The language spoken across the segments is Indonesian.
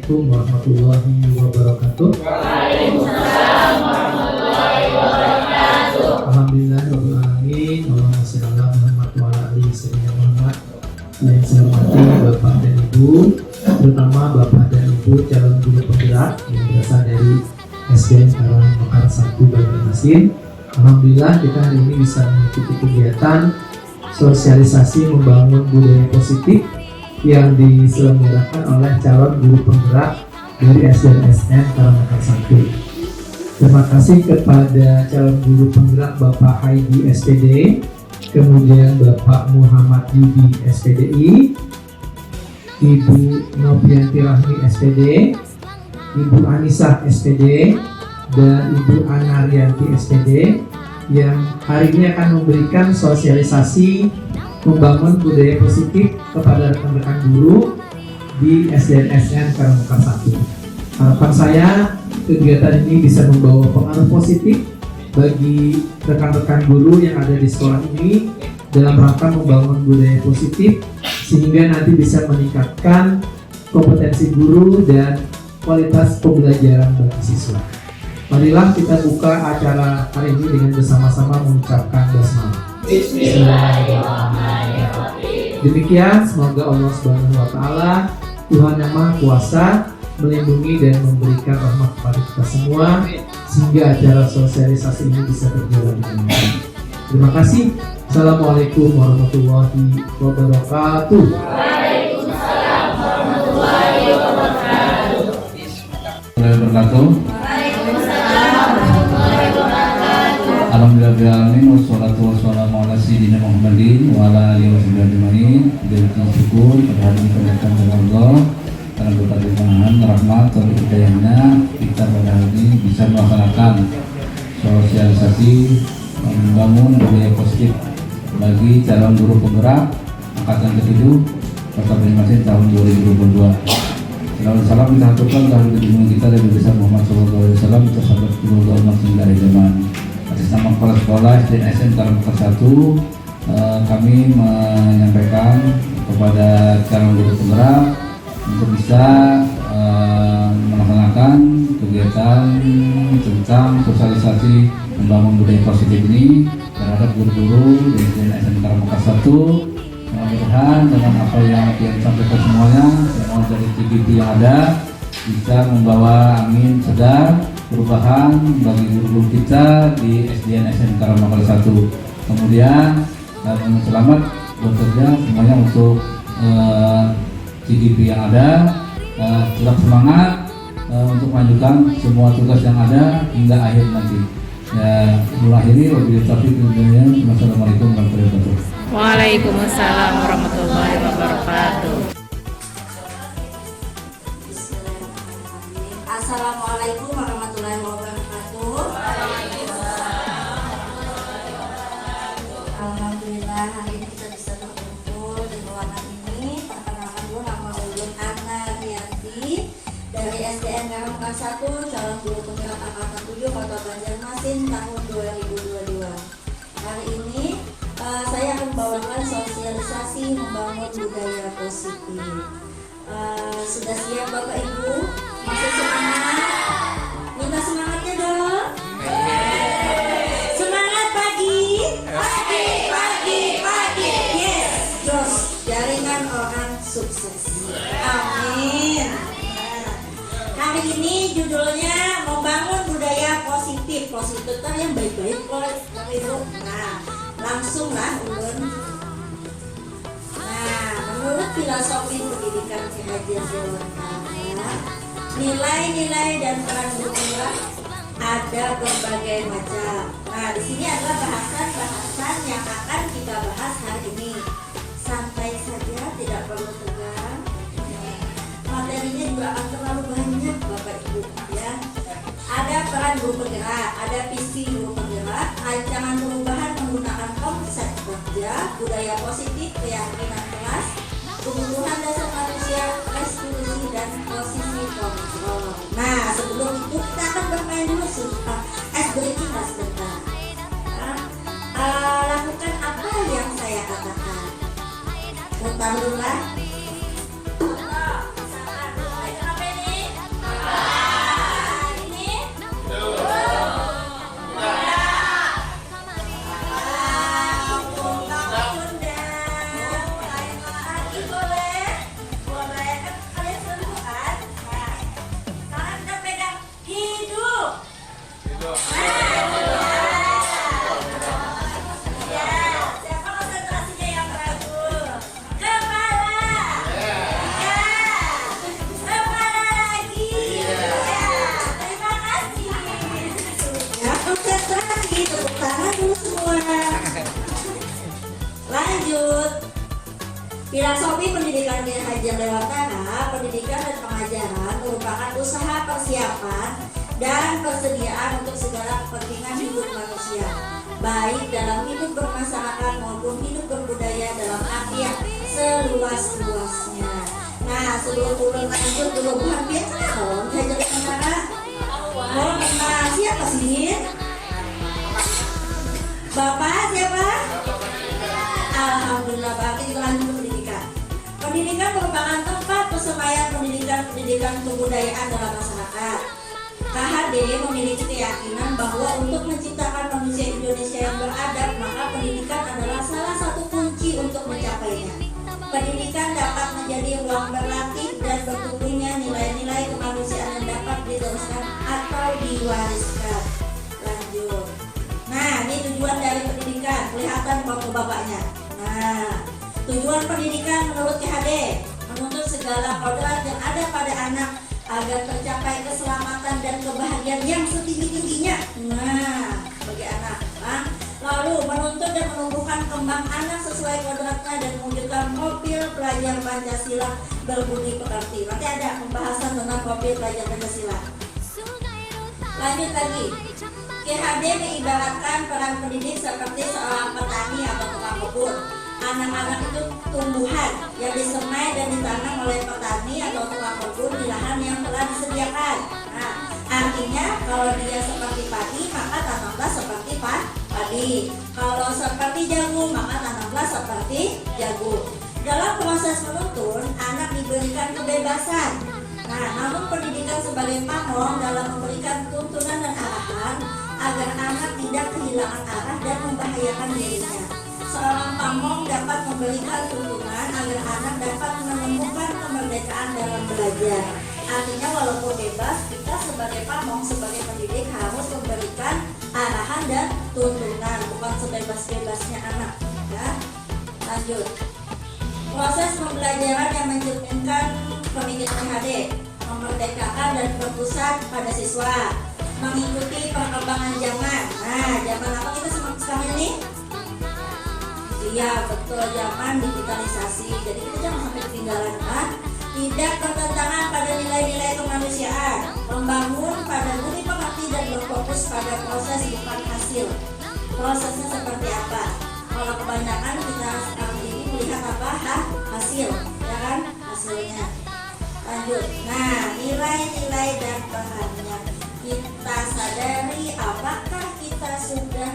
Assalamualaikum warahmatullahi wabarakatuh. Waalaikumsalam warahmatullahi wabarakatuh. Alhamdulillah rabbil alamin. Allahumma shalli ala Muhammad wa ala ali sayyidina Muhammad. Yang saya hormati Bapak dan Ibu, terutama Bapak dan Ibu calon guru penggerak yang berasal dari SDN Karang Mekar 1 Banjarmasin. Alhamdulillah kita hari ini bisa mengikuti kegiatan sosialisasi membangun budaya positif yang diselenggarakan oleh calon guru penggerak dari SDN Karang Mekar 1. Terima kasih kepada calon guru penggerak Bapak Haidi SPD, kemudian Bapak Muhammad Yudi SPDI, Ibu Novianti Rahmi SPD, Ibu Anisah SPD, dan Ibu Anarianti SPD yang hari ini akan memberikan sosialisasi membangun budaya positif kepada rekan-rekan guru di SDN Karang Mekar 1. Harapan saya kegiatan ini bisa membawa pengaruh positif bagi rekan-rekan guru yang ada di sekolah ini dalam rangka membangun budaya positif sehingga nanti bisa meningkatkan kompetensi guru dan kualitas pembelajaran bagi siswa. Marilah kita buka acara hari ini dengan bersama-sama mengucapkan basmalah. Bismillahirrahmanirrahim. Demikian, semoga Allah Subhanahu wa taala, Tuhan Yang Maha Kuasa, melindungi dan memberikan rahmat kepada kita semua sehingga acara sosialisasi ini bisa berjalan dengan baik. Terima kasih. Assalamualaikum warahmatullahi wabarakatuh. Waalaikumsalam warahmatullahi wabarakatuh. Waalaikumsalam warahmatullahi wabarakatuh. Alhamdulillahirrahmanirrahim. Wassalatu wassalamu ala sayyidina Muhammadin wa ala alihi wasallam ajmain. Dengan syukur pada hari ini kepada Allah dalam berbagai limpahan rahmat dan hidayahnya kita pada hari ini bisa melaksanakan sosialisasi membangun budaya positif bagi calon guru penggerak angkatan ke-7 Kota Banjarmasin tahun 2022. Salam kita aturkan kehadiran junjungan kita dari besar Muhammad SAW untuk sahabat keluarga umat hingga akhir zaman. Atas nama kepala sekolah SDN Karang Mekar 1, kami menyampaikan kepada calon guru penggerak untuk bisa melaksanakan kegiatan tentang sosialisasi membangun budaya positif ini terhadap guru-guru di SDN Karang Mekar 1. Mudah-mudahan dengan apa yang disampaikan semuanya, semua dari TGP yang ada bisa membawa angin segar perubahan bagi guru-guru kita di SDN Karang Mekar 1. Kemudian selamat bekerja semuanya untuk TGP yang ada, tetap semangat untuk melanjutkan semua tugas yang ada hingga akhir nanti. Ya, akhiri wabillahi taufiq wal hidayah. Wassalamualaikum warahmatullahi wabarakatuh. Waalaikumsalam warahmatullahi wabarakatuh. Assalamualaikum warahmatullahi wabarakatuh. Alhamdulillah hari ini kita bisa berkumpul di ruangan ini. Perkenalkan dulu, nama Ulun Anarianti dari SDN Karang Mekar 1, calon guru penggerak angkatan 7 Kota Banjarmasin tahun 2022. Hari ini saya akan membawakan sosialisasi membangun budaya positif. Sudah siap Bapak Ibu? Masih semangat? Minta semangatnya dong. Semangat pagi. Pagi. Yes, Jos, jaringan orang sukses. Amin. Hari ini judulnya membangun budaya positif. Positif itu yang baik-baik Bapak Ibu. Nah, langsunglah Ulun. Nah, menurut filosofi pendidikan Ki Haji Dewantara, nilai-nilai dan peran guru penggerak ada berbagai macam. Nah, di sini adalah bahasan-bahasan yang akan kita bahas hari ini. Santai saja, tidak perlu tegang. Materinya juga akan terlalu banyak Bapak Ibu ya. Ada peran guru penggerak, ada visi guru penggerak, rancangan perubahan menggunakan konsep kerja, budaya positif, keyakinan kelas, kebutuhan dasar manusia, restitusi dan posisi kontrol. Nah, sebelum itu kita akan bermain dulu ice breaking sebentar. Lakukan apa yang saya katakan. Putar dulu lah. Kenapa ini? Lanjut. Filosofi pendidikan Ki Hajar Dewantara, pendidikan dan pengajaran merupakan usaha persiapan dan persediaan untuk segala kepentingan hidup manusia, baik dalam hidup bermasyarakat maupun hidup berbudaya dalam arti yang seluas-luasnya. Nah, sebelum ulun lanjut dulu hampir tahun Ki Hajar Dewantara. Oh, nah, siapa sih? Bapak siapa? Alhamdulillah, Pak. Kita lanjut ke pendidikan. Pendidikan merupakan tempat persemaian pendidikan kebudayaan dalam masyarakat. KHD memiliki keyakinan bahwa untuk menciptakan manusia Indonesia yang beradab, maka pendidikan adalah salah satu kunci untuk mencapainya. Pendidikan dapat menjadi ruang berlatih dan bertumbuhnya nilai-nilai kemanusiaan yang dapat diteruskan atau diwariskan. Lanjut. Nah, ini tujuan dari pendidikan. Kelihatan bapak-bapaknya. Nah, tujuan pendidikan menurut KHD menuntut segala kodrat yang ada pada anak agar tercapai keselamatan dan kebahagiaan yang setinggi-tingginya. Nah, bagi anak. Nah, lalu menuntut dan menumbuhkan kembang anak sesuai kodratnya dan mewujudkan profil pelajar Pancasila berbudi pekerti. Nanti ada pembahasan tentang profil pelajar Pancasila. Lanjut lagi. KHD mengibaratkan peran pendidik seperti seorang petani atau tukang kebun. Anak-anak itu tumbuhan yang disemai dan ditanam oleh petani atau tukang kebun di lahan yang telah disediakan. Nah, artinya kalau dia seperti padi, maka tanamlah seperti padi. Kalau seperti jagung, maka tanamlah seperti jagung. Dalam proses menuntun, anak diberikan kebebasan. Nah, namun pendidikan sebagai pamong dalam memberikan tuntunan dan arahan agar anak tidak kehilangan arah dan membahayakan dirinya. Seorang pamong dapat memberikan tuntunan agar anak dapat menemukan kemerdekaan dalam belajar. Artinya walaupun bebas, kita sebagai pamong, sebagai pendidik harus memberikan arahan dan tuntunan, bukan sebebas-bebasnya anak. Ya. Lanjut. Proses pembelajaran yang mencerminkan pemikiran KHD, memerdekakan dan berpusat pada siswa, mengikuti perkembangan zaman. Nah, zaman apa kita sekarang ini? Iya, betul, zaman digitalisasi. Jadi kita jangan sampai ketinggalan, kan? Tidak bertentangan pada nilai-nilai kemanusiaan, membangun pada budi pekerti dan berfokus pada proses bukan hasil. Prosesnya seperti apa? Kalau kebanyakan kita sekarang ini melihat apa? Hasil, ya kan? Hasilnya. Lanjut. Nah, nilai-nilai dan perannya. Kita sadari apakah kita sudah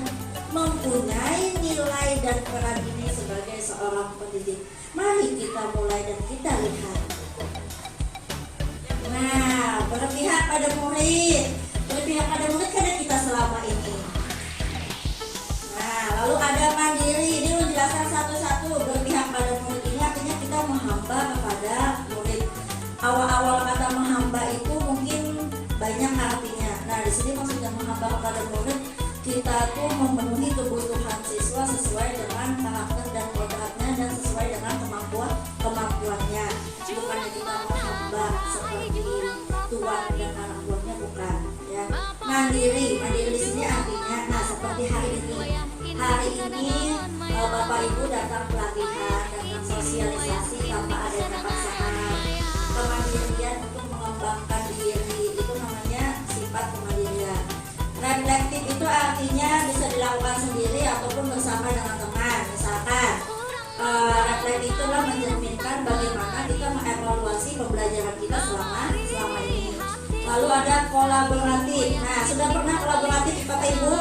mempunyai nilai dan peran ini sebagai seorang pendidik. Mari kita mulai dan kita lihat. Nah, berpihak pada murid. Berpihak pada murid karena kita selama ini. Nah, lalu ada mandiri. Ini menjelaskan satu-satu. Berpihak pada murid ini artinya kita menghamba kepada murid. Awal-awal kata menghamba itu mungkin banyak artinya. Nah, di sini maksudnya menghamba kepada murid, kita tuh memenuhi kebutuhan siswa sesuai dengan karakter dan kodratnya dan sesuai dengan kemampuannya. Bukannya kita menghamba seperti tuan dan anak buahnya, bukan. Ya. Mandiri di sini artinya, nah seperti hari ini Bapak Ibu datang pelatihan, datang sosialisasi tanpa adanya paksaan. Kemandirian untuk mengembangkan diri itu namanya sifat kemandirian. Reflektif itu artinya bisa dilakukan sendiri ataupun bersama dengan teman. Misalkan reflektif itulah mencerminkan bagaimana kita mengevaluasi pembelajaran kita selama ini. Lalu ada kolaboratif. Nah, sudah pernah kolaboratif Bapak Ibu?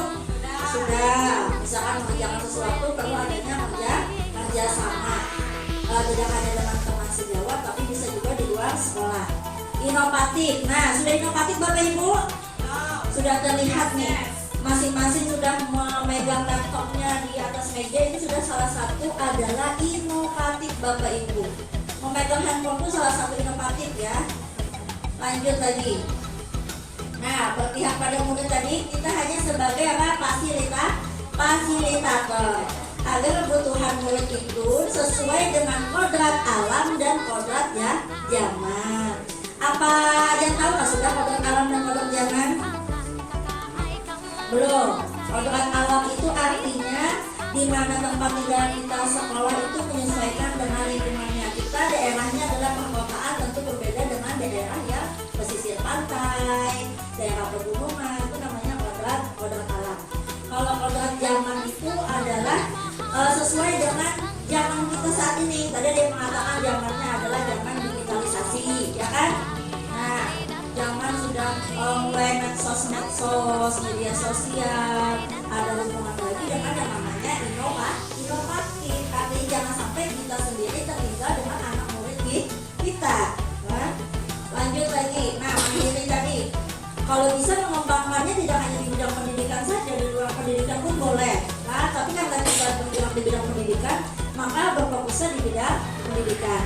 Sudah. Misalkan mengerjakan sesuatu perlu adanya kerja sama. Tidak hanya dengan teman sejawat, tapi bisa juga di luar sekolah. Inovatif. Nah, sudah inovatif Bapak Ibu? Sudah terlihat nih, masing-masing sudah memegang laptopnya di atas meja. Ini sudah salah satu adalah inovatif Bapak Ibu. Memegang handphone itu salah satu inovatif ya. Lanjut lagi. Nah, berpihak pada murid tadi kita hanya sebagai apa? Fasilitator agar kebutuhan murid itu sesuai dengan kodrat alam dan kodrat zaman. Apa yang tahu nggak sudah kodrat alam dan kodrat zaman? Belum. Kodrat alam itu artinya di mana tempat tinggal kita sekolah itu menyesuaikan dengan lingkungannya. Kita daerahnya adalah perkotaan, tentu berbeda dengan daerah yang pesisir pantai, daerah pegunungan, itu namanya kodrat alam. Kalau kodrat zaman itu adalah sesuai dengan zaman kita saat ini. Tadi dia mengatakan zamannya adalah zaman digitalisasi, ya kan? Nah, zaman sudah mulai medsos, media sosial, ada hubungan lagi dengan yang namanya inovatif. Artinya jangan sampai kita sendiri tertinggal dengan anak murid kita. Nah, lanjut lagi. Nah, mandiri tadi, kalau bisa mengembangkannya tidak hanya di bidang pendidikan saja, di luar pendidikan pun boleh. Nah, tapi kan kita bergerak di bidang pendidikan, maka berfokusnya di bidang pendidikan.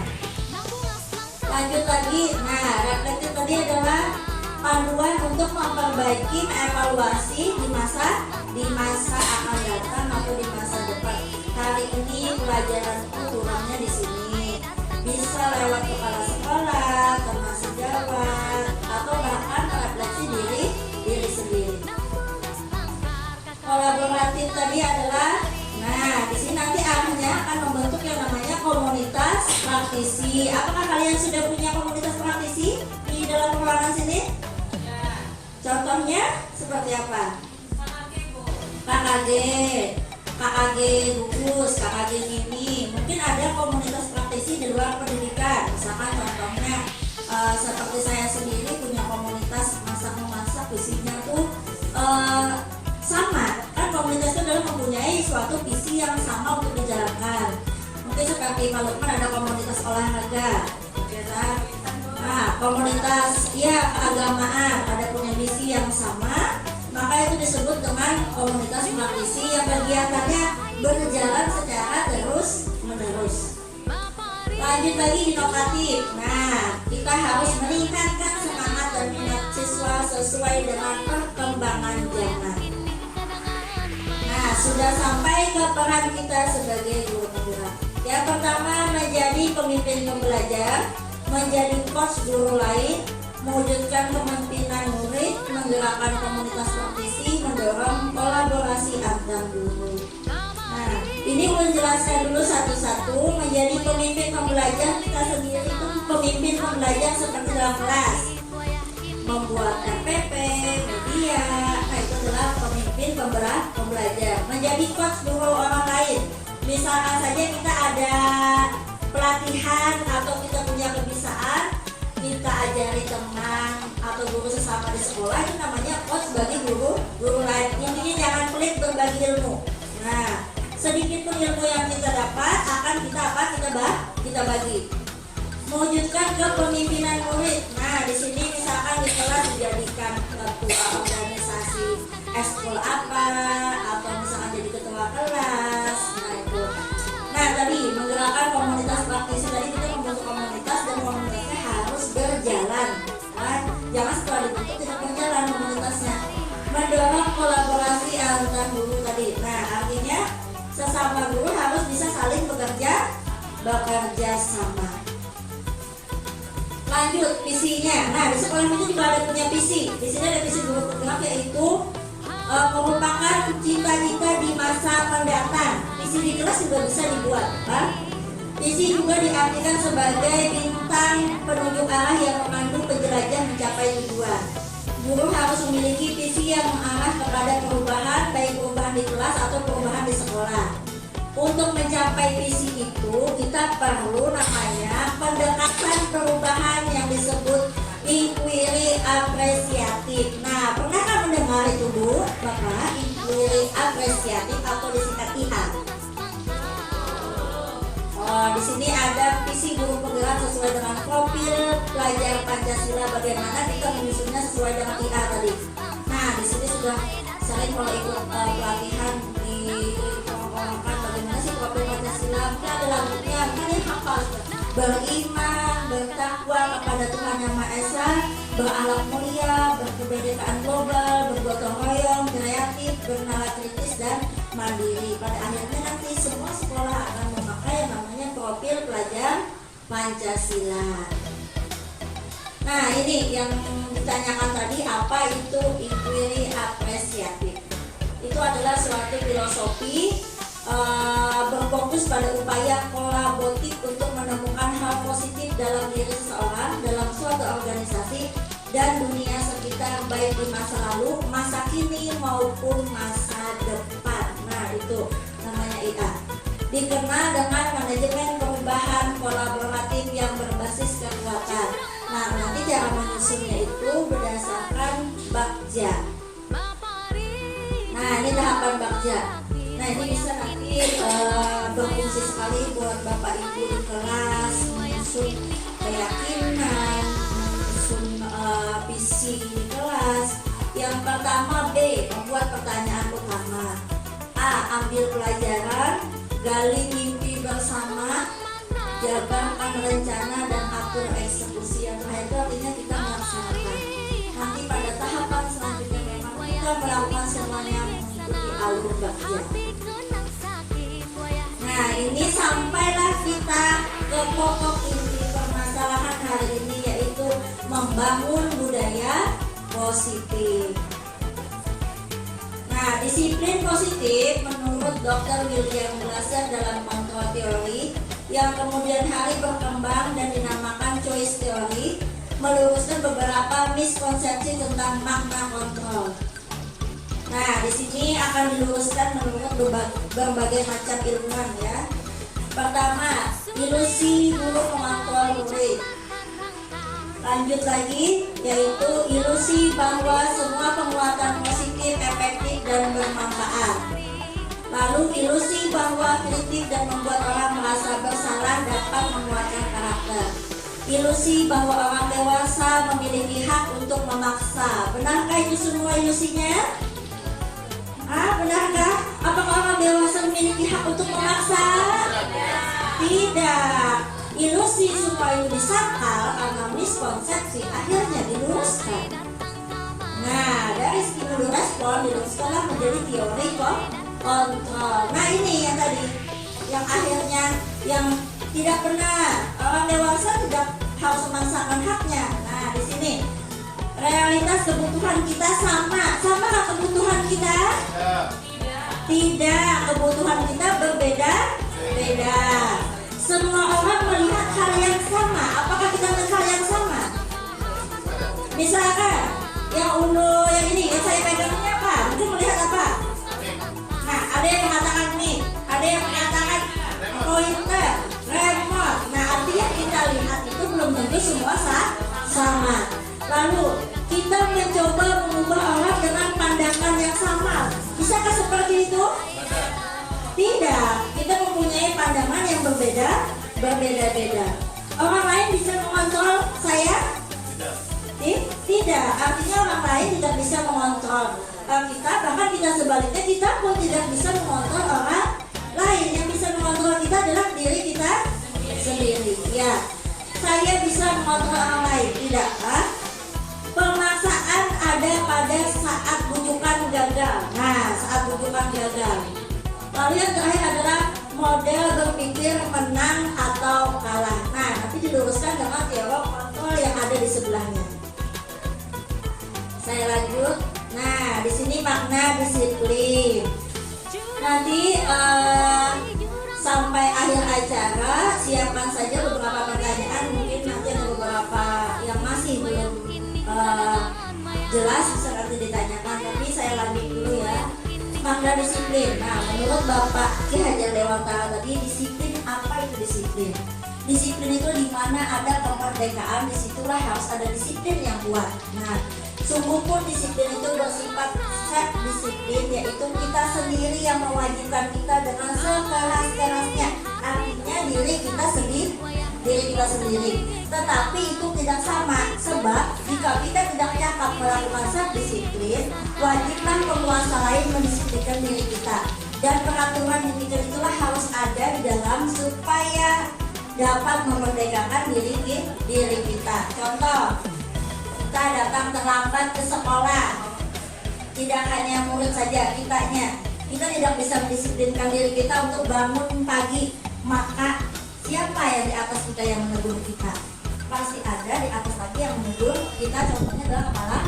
Lanjut lagi. Nah, reflektif tadi adalah panduan untuk memperbaiki, evaluasi di masa akan datang atau di masa depan. Hari ini pelajaranku kurangnya di sini. Bisa lewat kepala sekolah, teman sejawat, atau bahkan refleksi diri sendiri. Kolaboratif tadi adalah, nah di sini nanti arahnya akan membentuk yang namanya komunitas praktisi. Apakah kalian sudah punya komunitas praktisi di dalam ruangan sini? Contohnya seperti apa? KKG gugus, KKG ini. Mungkin ada komunitas praktisi di luar pendidikan. Misalkan contohnya seperti saya sendiri punya komunitas masak-memasak, visinya tuh sama. Kan komunitas itu adalah mempunyai suatu visi yang sama untuk dijalankan. Mungkin seperti Pak Lukman ada komunitas olahraga, nah komunitas keagamaan ada punya misi yang sama, maka itu disebut dengan komunitas praktisi yang kegiatannya berjalan secara terus menerus. Lanjut lagi inovatif. Nah, kita harus meningkatkan semangat dan minat siswa sesuai dengan perkembangan zaman. Nah, sudah sampai ke peran kita sebagai guru penggerak. Yang pertama, menjadi pemimpin pembelajar, menjadi coach guru lain, mewujudkan kepemimpinan murid, menggerakkan komunitas praktisi, mendorong kolaborasi antar guru. Nah, ini menjelaskan dulu satu-satu. Menjadi pemimpin pembelajar, kita sendiri itu pemimpin pembelajar seperti dalam kelas, membuat RPP, media. Nah, itu adalah pemimpin pembelajar. Menjadi coach guru orang lain, misalkan saja kita ada pelatihan atau kita punya kebiasaan, kita ajari teman atau guru sesama di sekolah, itu namanya coach bagi guru lain. Intinya jangan pelit berbagi ilmu. Nah, sedikit pun ilmu yang kita dapat akan kita bagi. Mewujudkan kepemimpinan murid. Nah, di sini misalkan di kelas dijadikan ketua organisasi eskul apa, atau misalkan jadi ketua kelas. Nah, itu. Nah, tadi menggerakkan komunitas praktisi, tadi kita membentuk komunitas dan komunitasnya harus berjalan. Nah, jangan setelah dibentuk tidak berjalan komunitasnya. Mendorong kolaborasi antar guru tadi. Nah, artinya sesama guru harus bisa saling bekerja sama. Lanjut visinya. Nah, di sekolah itu juga ada punya visi. Di sini ada visi guru penggerak, yaitu merupakan cita-cita di masa mendatang. Visi di kelas juga bisa dibuat. Visi juga diartikan sebagai bintang penunjuk arah yang mengandung penjelajah mencapai tujuan. Guru harus memiliki visi yang mengarah kepada perubahan, baik perubahan di kelas atau perubahan di sekolah. Untuk mencapai visi itu, kita perlu namanya pendekatan perubahan yang disebut inquiry apresiatif. Nah, pernah kan mendengar itu Bu, Bapak? Inquiry apresiatif atau disingkat IA. Di sini ada visi guru penggerak sesuai dengan profil pelajar Pancasila, bagaimana kita menyusunnya sesuai dengan IA tadi. Nah, di sini sudah sering kalau ikut pelatihan di orang-orang bagaimana sih profil Pancasila, mungkin ada lagunya, mungkin yang hafal. Beriman, bertakwa kepada Tuhan Yang Maha Esa, berakhlak mulia, berkebinekaan global, bergotong royong, kreatif, bernalar kritis dan mandiri. Pada akhirnya nanti semua sekolah akan memakai yang namanya profil pelajar Pancasila. Nah, ini yang ditanyakan tadi, apa itu inquiry apresiatif? Itu adalah suatu filosofi berfokus pada upaya kolaboratif untuk menemukan hal positif dalam diri seseorang, dalam suatu organisasi dan dunia sekitar, baik di masa lalu, masa kini maupun masa depan. Nah, itu namanya IA. Dikenal dengan manajemen perubahan kolaboratif yang berbasis kekuatan. Nah, nanti cara menyusunnya itu berdasarkan Bagja. Nah, ini tahapan Bagja. Nah, ini bisa nanti berfungsi sekali buat Bapak Ibu di kelas, menyusun keyakinan, menyusun visi di kelas. Yang pertama B, membuat pertanyaan utama. A, ambil pelajaran, gali mimpi bersama, jabarkan rencana dan atur eksekusi. Yang terakhir itu artinya kita melaksanakan. Nanti pada tahapan selanjutnya memang kita melakukan semuanya mengikuti alur Bagja. Nah, ini sampailah kita ke pokok inti permasalahan hari ini, yaitu membangun budaya positif. Nah, disiplin positif menurut Dr. William Glasser dalam kontrol teori yang kemudian hari berkembang dan dinamakan choice theory, meluruskan beberapa miskonsepsi tentang makna kontrol. Nah, di sini akan diluruskan menurut berbagai macam ilmuwan ya. Pertama, ilusi guru mengontrol murid. Lanjut lagi, yaitu ilusi bahwa semua penguatan positif, efektif, dan bermanfaat. Lalu ilusi bahwa kritik dan membuat orang merasa bersalah dapat menguatkan karakter. Ilusi bahwa orang dewasa memiliki hak untuk memaksa. Benarkah itu semua ilusinya? Benarkah? Apakah orang dewasa memiliki hak untuk memaksa? Tidak. Ilusi supaya disangkal karena miskonsepsi akhirnya diluruskan. Nah, dari stimulus respon diluruskanlah menjadi teori kontrol. Nah, ini yang tadi, yang akhirnya yang tidak benar. Orang dewasa tidak harus memaksakan haknya. Nah, di sini realitas kebutuhan kita sama kebutuhan kita? Tidak, kebutuhan kita berbeda-beda. Semua orang melihat hal yang sama. Apakah kita melihat hal yang sama? Misalkan yang ungu, yang ini, yang saya pegang ini apa? Mungkin melihat apa? Nah, ada yang mengatakan nih, ada yang mengatakan pointer, remote. Nah, artinya kita lihat itu belum tentu semua sama. Lalu kita mencoba mengubah orang dengan pandangan yang sama. Bisakah seperti itu? Tidak. Kita mempunyai pandangan yang berbeda-beda. Orang lain bisa mengontrol saya? Tidak. Artinya orang lain tidak bisa mengontrol kita. Bahkan kita sebaliknya, kita pun tidak bisa mengontrol orang lain. Yang bisa mengontrol kita adalah diri kita sendiri. Ya, saya bisa mengontrol orang lain. Tidak. Pemaksaan ada pada saat bujukan gagal. Nah, saat bujukan gagal. Lalu yang terakhir adalah model berpikir menang atau kalah. Nah, nanti diluruskan dengan teori kontrol yang ada di sebelahnya. Saya lanjut. Nah, di sini makna disiplin. Nanti sampai akhir acara siapkan saja beberapa pertanyaan. Mungkin nanti ada beberapa yang masih belum jelas, bisa nanti ditanyakan. Tapi saya lanjut dulu ya. Makna disiplin. Nah, menurut Bapak Ki Hajar Dewantara tadi, disiplin apa itu disiplin? Disiplin itu di mana ada kemerdekaan, disitulah harus ada disiplin yang kuat. Nah, sungguh pun disiplin itu bersifat self disiplin, yaitu kita sendiri yang mewajibkan kita dengan sekeras-kerasnya. Artinya diri kita sendiri. Tetapi itu tidak sama, sebab jika kita tidak cakap melakukan self disiplin, wajiblah penguasa lain mendisiplinkan diri kita. Dan peraturan demikian itulah harus ada di dalam supaya dapat memerdekakan diri kita. Contoh, kita datang terlambat ke sekolah. Tidak hanya murid saja, kita tidak bisa mendisiplinkan diri kita untuk bangun pagi. Maka siapa yang di atas kita yang menegur kita? Pasti ada di atas lagi yang menegur kita. Contohnya adalah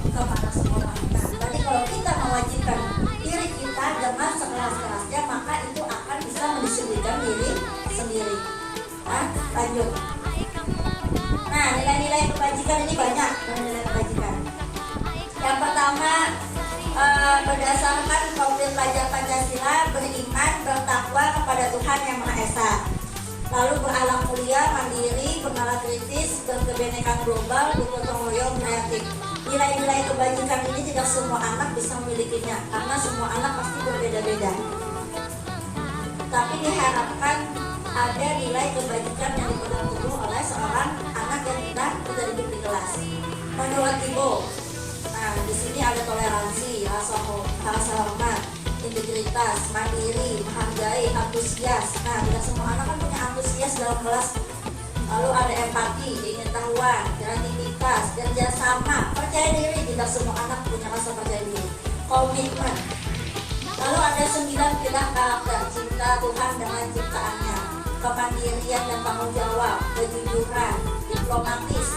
kepala sekolah. Nah, tadi kalau kita mewajibkan diri kita dengan sekeras-kerasnya, maka itu berdasarkan profil pelajar Pancasila, beriman, bertakwa kepada Tuhan Yang Maha Esa, lalu berakhlak mulia, mandiri, bernalar kritis, berkebinekaan global, bergotong royong, kreatif. Nilai-nilai kebajikan ini tidak semua anak bisa memilikinya, karena semua anak pasti berbeda-beda. Tapi diharapkan ada nilai kebajikan yang dipegang teguh oleh seorang anak yang kita didik di kelas. Menurut Ibu, nah di sini ada toleransi, rasa hormat, integritas, mandiri, menghargai, antusias. Nah, tidak semua anak kan punya antusias dalam kelas. Lalu ada empati, pengetahuan, kreativitas, kerjasama, percaya diri. Tidak semua anak punya rasa percaya diri. Komitmen. Lalu ada 9 pilar karakter: cinta Tuhan dengan ciptaannya, kemandirian dan tanggung jawab, kejujuran, diplomatis,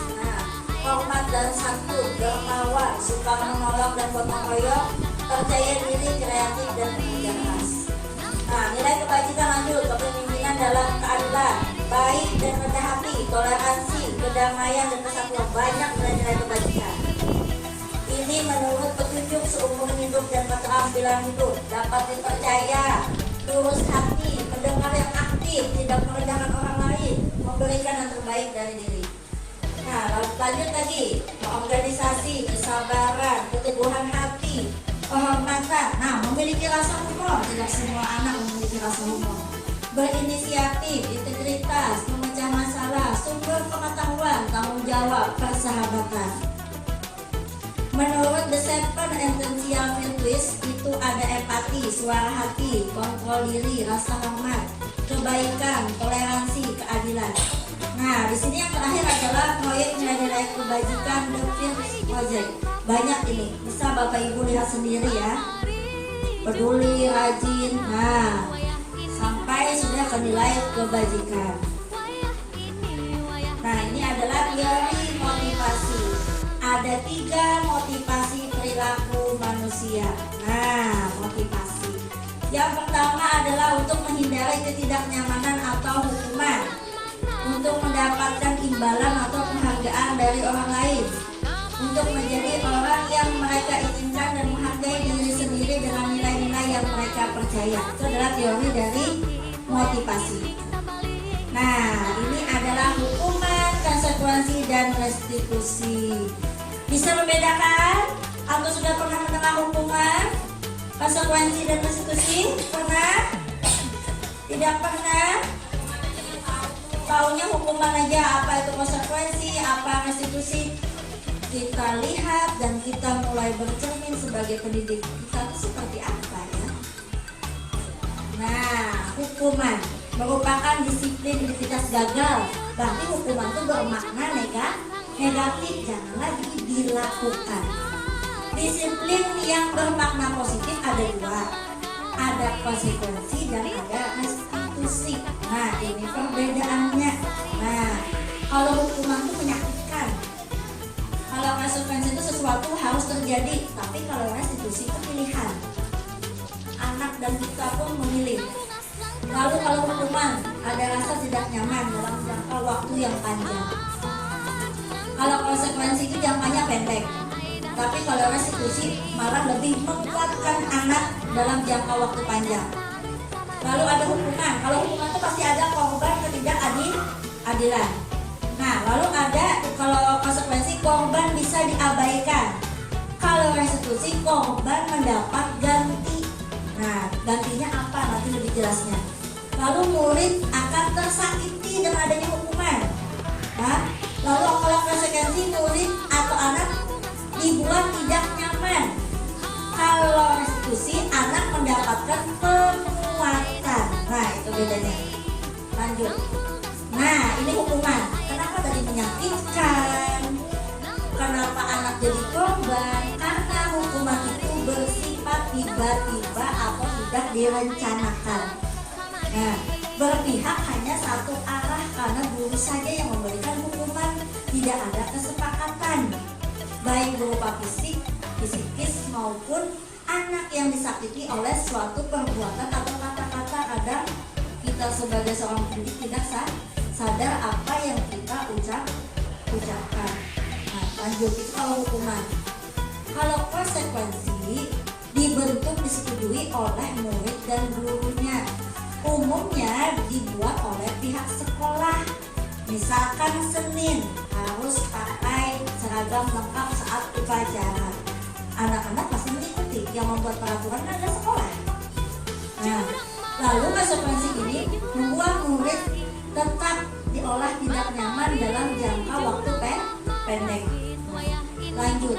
hormat dan santun, dermawan, suka menolong dan gotong royong, percaya diri, kreatif dan pekerja keras. Nah, nilai kebajikan lanjut: kepemimpinan dalam keadilan, baik dan rendah hati, toleransi, kedamaian dan kesatuan. Banyak nilai-nilai kebajikan. Ini menurut petunjuk seumur hidup dan keterampilan hidup: dapat dipercaya, lurus hati, mendengar yang aktif, tidak merendahkan orang lain, memberikan yang terbaik dari diri. Nah, lanjut lagi: organisasi, kesabaran, keteguhan hati, penghormatan. Nah, memiliki rasa humor. Tidak semua anak memiliki rasa humor. Berinisiatif, integritas, memecah masalah, sumber pengetahuan, tanggung jawab, persahabatan. Menurut The Seven Essential Virtues itu ada empati, suara hati, kontrol diri, rasa hormat, kebaikan, toleransi, keadilan. Nah, di sini yang terakhir adalah proyek nilai-nilai kebajikan The First Project. Banyak ini, bisa Bapak Ibu lihat sendiri ya. Peduli, rajin, nah sampai sudah ke nilai kebajikan. Nah, ini adalah teori motivasi. Ada 3 motivasi perilaku manusia. Nah, motivasi. Yang pertama adalah untuk menghindari ketidaknyamanan atau hukuman, untuk mendapatkan imbalan atau penghargaan dari orang lain, untuk menjadi orang yang mereka inginkan dan menghargai diri sendiri dengan nilai-nilai yang mereka percaya. Itu adalah teori dari motivasi. Nah, ini adalah hukuman, konsekuensi, dan restitusi. Bisa membedakan? Atau sudah pernah mendengar hukuman, konsekuensi, dan restitusi? Pernah? Tidak pernah? Taunya hukuman aja, apa itu konsekuensi, apa restitusi. Kita lihat dan kita mulai bercermin sebagai pendidik, kita itu seperti apa ya. Nah, hukuman merupakan disiplin aktivitas gagal. Berarti hukuman itu bermakna negatif, jangan lagi dilakukan. Disiplin yang bermakna positif ada 2, ada konsekuensi dan ada restitusi. Nah, ini perbedaannya. Nah, kalau hukuman itu menyakitkan, kalau konsekuensi itu sesuatu harus terjadi, tapi kalau restitusi itu pilihan. Anak dan kita pun memilih. Lalu kalau hukuman ada rasa tidak nyaman dalam jangka waktu yang panjang. Kalau konsekuensi itu jangkanya pendek, tapi kalau restitusi malah lebih menguatkan anak dalam jangka waktu panjang. Lalu ada hukuman. Kalau hukuman itu pasti ada korban ketidakadilan. Nah, lalu ada kalau konsekuensi korban bisa diabaikan. Kalau restitusi korban mendapat ganti. Nah, gantinya apa? Nanti lebih jelasnya. Lalu murid akan tersakiti dengan adanya hukuman. Nah, lalu kalau konsekuensi murid atau anak dibuat tidak nyaman. Kalau restitusi anak mendapatkan penguatan. Nah, itu bedanya. Lanjut. Nah, ini hukuman. Kenapa tadi menyakitkan? Kenapa anak jadi korban? Karena hukuman itu bersifat tiba-tiba atau tidak direncanakan. Nah, berpihak hanya satu arah karena guru saja yang memberikan hukuman, tidak ada kesepakatan, baik berupa fisik, psikis maupun anak yang disakiti oleh suatu perbuatan atau kata-kata. Kadang kita sebagai seorang pendidik tidak sadar apa yang kita ucapkan. Nah, lanjut itu kalau hukuman. Kalau konsekuensi disetujui oleh murid dan gurunya. Umumnya dibuat oleh pihak sekolah. Misalkan Senin harus pakai seragam lengkap saat upacara. Anak-anak pasti mengikuti, yang membuat peraturan adalah sekolah. Nah, lalu konsekuensi ini membuat murid tetap diolah tidak nyaman dalam jangka waktu pendek. Lanjut.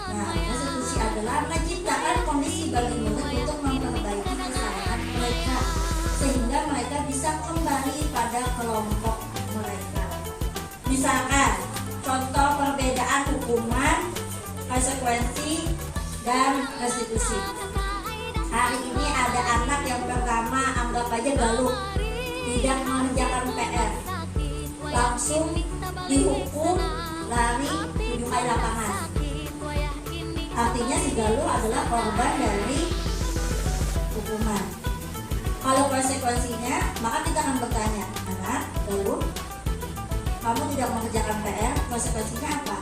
Nah, konstitusi adalah menciptakan kondisi bagi murid untuk memperbaiki kesalahan mereka sehingga mereka bisa kembali pada kelompok mereka. Misalkan contoh perbedaan hukuman, konsekuensi, dan restitusi. Hari ini ada anak yang pertama anggap aja galuh, tidak mengerjakan PR, langsung dihukum lari 7 kali lapangan. Artinya si galuh adalah korban dari hukuman. Kalau konsekuensinya, maka kita akan bertanya, anak galuh, kamu tidak mengerjakan PR, konsekuensinya apa?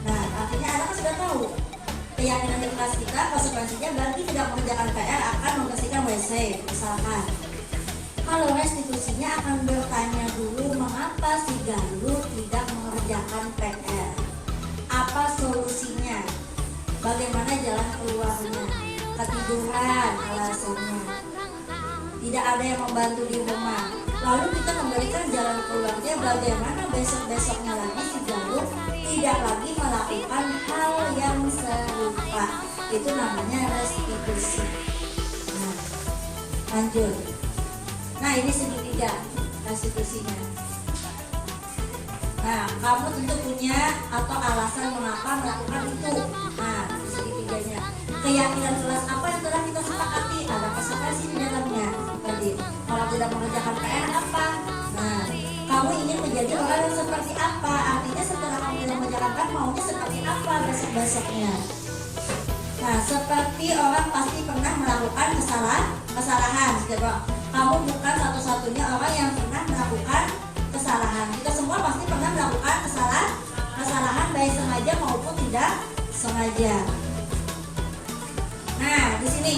Nah, artinya anak sudah tahu. Keyakinan di kelas kita, konsekuensinya berarti tidak mengerjakan PR akan membersihkan WC, misalkan. Kalau restitusinya akan bertanya dulu mengapa si galuh tidak mengerjakan PR, apa solusinya, bagaimana jalan keluarnya, ketiduran alasannya, tidak ada yang membantu di rumah. Lalu kita memberikan jalan keluarnya bagaimana besok-besoknya lagi si galuh tidak lagi melakukan hal yang serupa. Itu namanya restitusi. Nah, lanjut. Nah, ini segitiga restitusinya. Nah, kamu tentu punya atau alasan mengapa melakukan itu. Nah, di segitiganya. Keyakinan kelas apa yang telah kita sepakati? Ada konsekuensi di dalamnya. Tadi, kalau tidak mengerjakan PR apa? Nah, kamu ingin menjadi orang yang seperti apa? Artinya setelah kamu tidak mengerjakan PR, maunya seperti apa besok-besoknya? Nah, seperti orang pasti pernah melakukan kesalahan. Kamu bukan satu-satunya orang yang pernah melakukan kesalahan. Kita semua pasti pernah melakukan kesalahan baik sengaja maupun tidak sengaja. Nah, di sini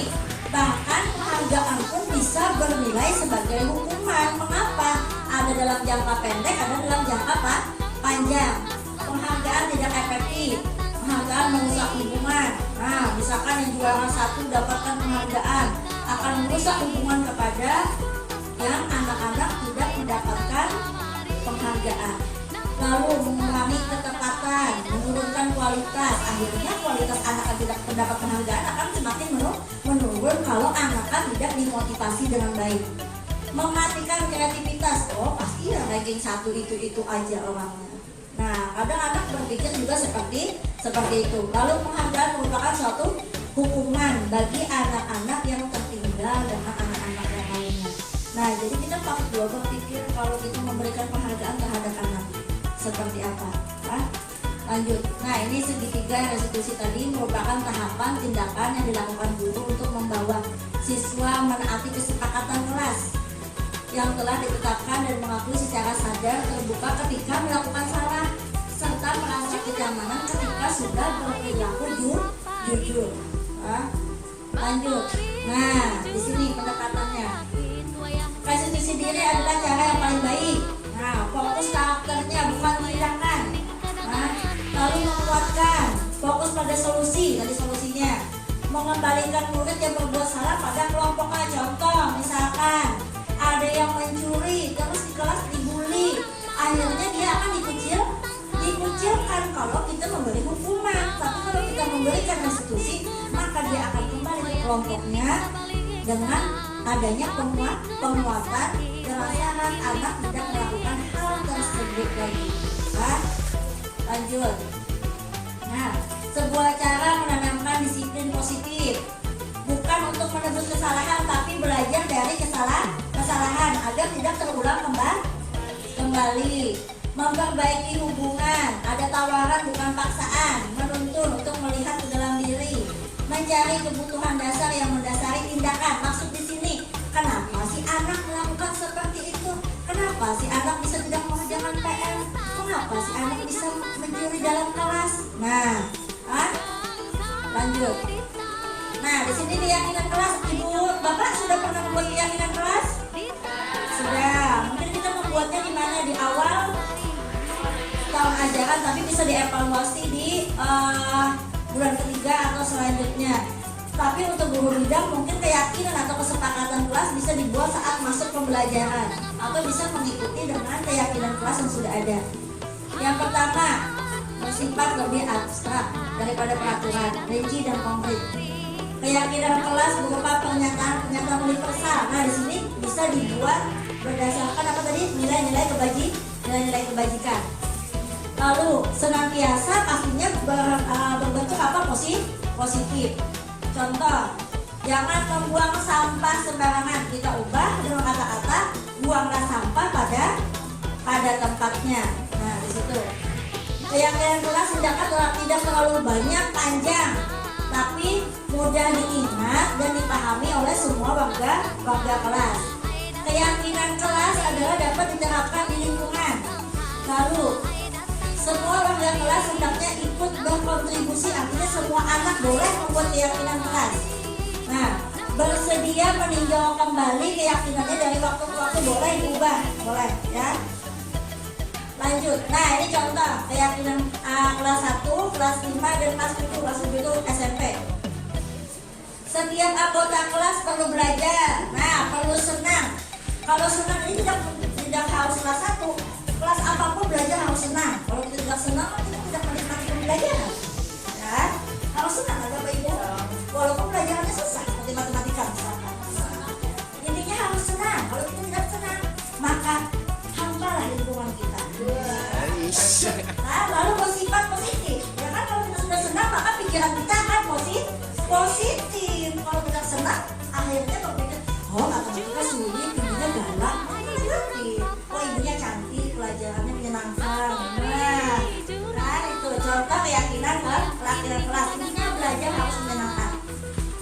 bahkan penghargaan pun bisa bernilai sebagai hukuman. Mengapa? Ada dalam jangka pendek, ada dalam jangka panjang. Penghargaan tidak efektif. Penghargaan merusak hubungan. Nah, misalkan yang juara 1 dapatkan penghargaan, akan merusak hubungan kepada yang anak-anak tidak mendapatkan penghargaan. Lalu mengurangi ketepatan, menurunkan kualitas. Akhirnya kualitas anak yang tidak mendapat penghargaan akan semakin menurun kalau anak-anak tidak dimotivasi dengan baik. Mematikan kreativitas. Oh, pasti ya ranking 1 itu aja orangnya. Nah, kadang anak berpikir juga seperti itu. Lalu penghargaan merupakan suatu hukuman bagi anak-anak yang tertinggal dengan anak-anak yang lainnya. Nah, jadi kita perlu berpikir kalau kita memberikan penghargaan terhadap anak seperti apa. Lanjut. Nah, ini segitiga restitusi tadi merupakan tahapan tindakan yang dilakukan guru untuk membawa siswa menaati kesepakatan kelas yang telah ditetapkan dan mengakui secara sadar terbuka ketika melakukan salah serta merasa kenyamanan ketika sudah berperilaku jujur. Lanjut. Nah, di sini pendekatannya. Restitusi diri adalah cara yang paling baik. Nah, fokus karakternya bukan tindakan. Nah, lalu menguatkan, fokus pada solusi. Tadi solusinya mengembalikan murid yang berbuat salah pada kelompoknya. Contoh, misalkan ada yang mencuri terus di kelas dibully, akhirnya dia akan dikucilkan kalau kita memberi hukuman. Tapi kalau kita memberikan restitusi, maka dia akan kembali ke kelompoknya dengan adanya penguatan perasaan anak tidak melakukan hal tersebut lagi. Lanjut. Nah, sebuah cara menanamkan disiplin positif bukan untuk menebus kesalahan, tapi belajar dari kesalahan agar tidak terulang kembali. Memperbaiki hubungan, ada tawaran bukan paksaan, menuntun untuk melihat ke dalam diri, mencari kebutuhan dasar yang mendasari tindakan. Maksud di sini, kenapa si anak melakukan seperti itu? Kenapa si anak bisa tidak mengerjakan PR? Kenapa si anak bisa mencuri dalam kelas? Nah, lanjut. Nah, di sini keyakinan kelas. Ibu, Bapak sudah pernah membuat keyakinan kelas? Sudah. Mungkin kita membuatnya di mana? Di awal tahun ajaran, tapi bisa dievaluasi di bulan ketiga atau selanjutnya. Tapi untuk guru bidang mungkin keyakinan atau kesepakatan kelas bisa dibuat saat masuk pembelajaran atau bisa mengikuti dengan keyakinan kelas yang sudah ada. Yang pertama, bersifat lebih abstrak daripada peraturan, rinci dan konkret. Keyakinan kelas berupa pernyataan universal. Nah, di sini bisa dibuat berdasarkan apa tadi? Nilai-nilai kebajikan. Lalu senantiasa pastinya berbentuk apa? Positif. Contoh, jangan membuang sampah sembarangan. Kita ubah dengan kata-kata buanglah sampah pada tempatnya. Nah, di situ. Keyakinan kelas tidak terlalu banyak, panjang, tapi mudah diingat dan dipahami oleh semua warga kelas. Keyakinan kelas adalah dapat diterapkan di lingkungan. Lalu, semua warga kelas hendaknya ikut berkontribusi, artinya semua anak boleh membuat keyakinan kelas. Nah, bersedia meninjau kembali keyakinannya dari waktu ke waktu, boleh diubah, boleh ya. Lanjut, nah ini contoh keyakinan kelas 1, kelas 5, dan kelas 7. Kelas 7 itu SMP. Setiap anggota kelas perlu belajar, nah perlu senang. Kalau senang ini tidak harus kelas 1, kelas apapun belajar harus senang. Kalau kita tidak senang, kita tidak menikmati pembelajaran ya. Harus senang, ada apa ibu? Walaupun pelajarannya susah, seperti matematika misalkan. Intinya harus senang. Kalau kita tidak senang, maka hampalah lingkungan kita. Nah, lalu bersifat positif. Ya kan, kalau kita sudah senang, maka pikiran kita akan positif. Kalau kita senang, akhirnya berpikir, oh matematika sulit, ibunya galak, negatif. Oh ibunya cantik, pelajarannya menyenangkan. Nah itu contoh keyakinan kelas. Intinya belajar harus menyenangkan.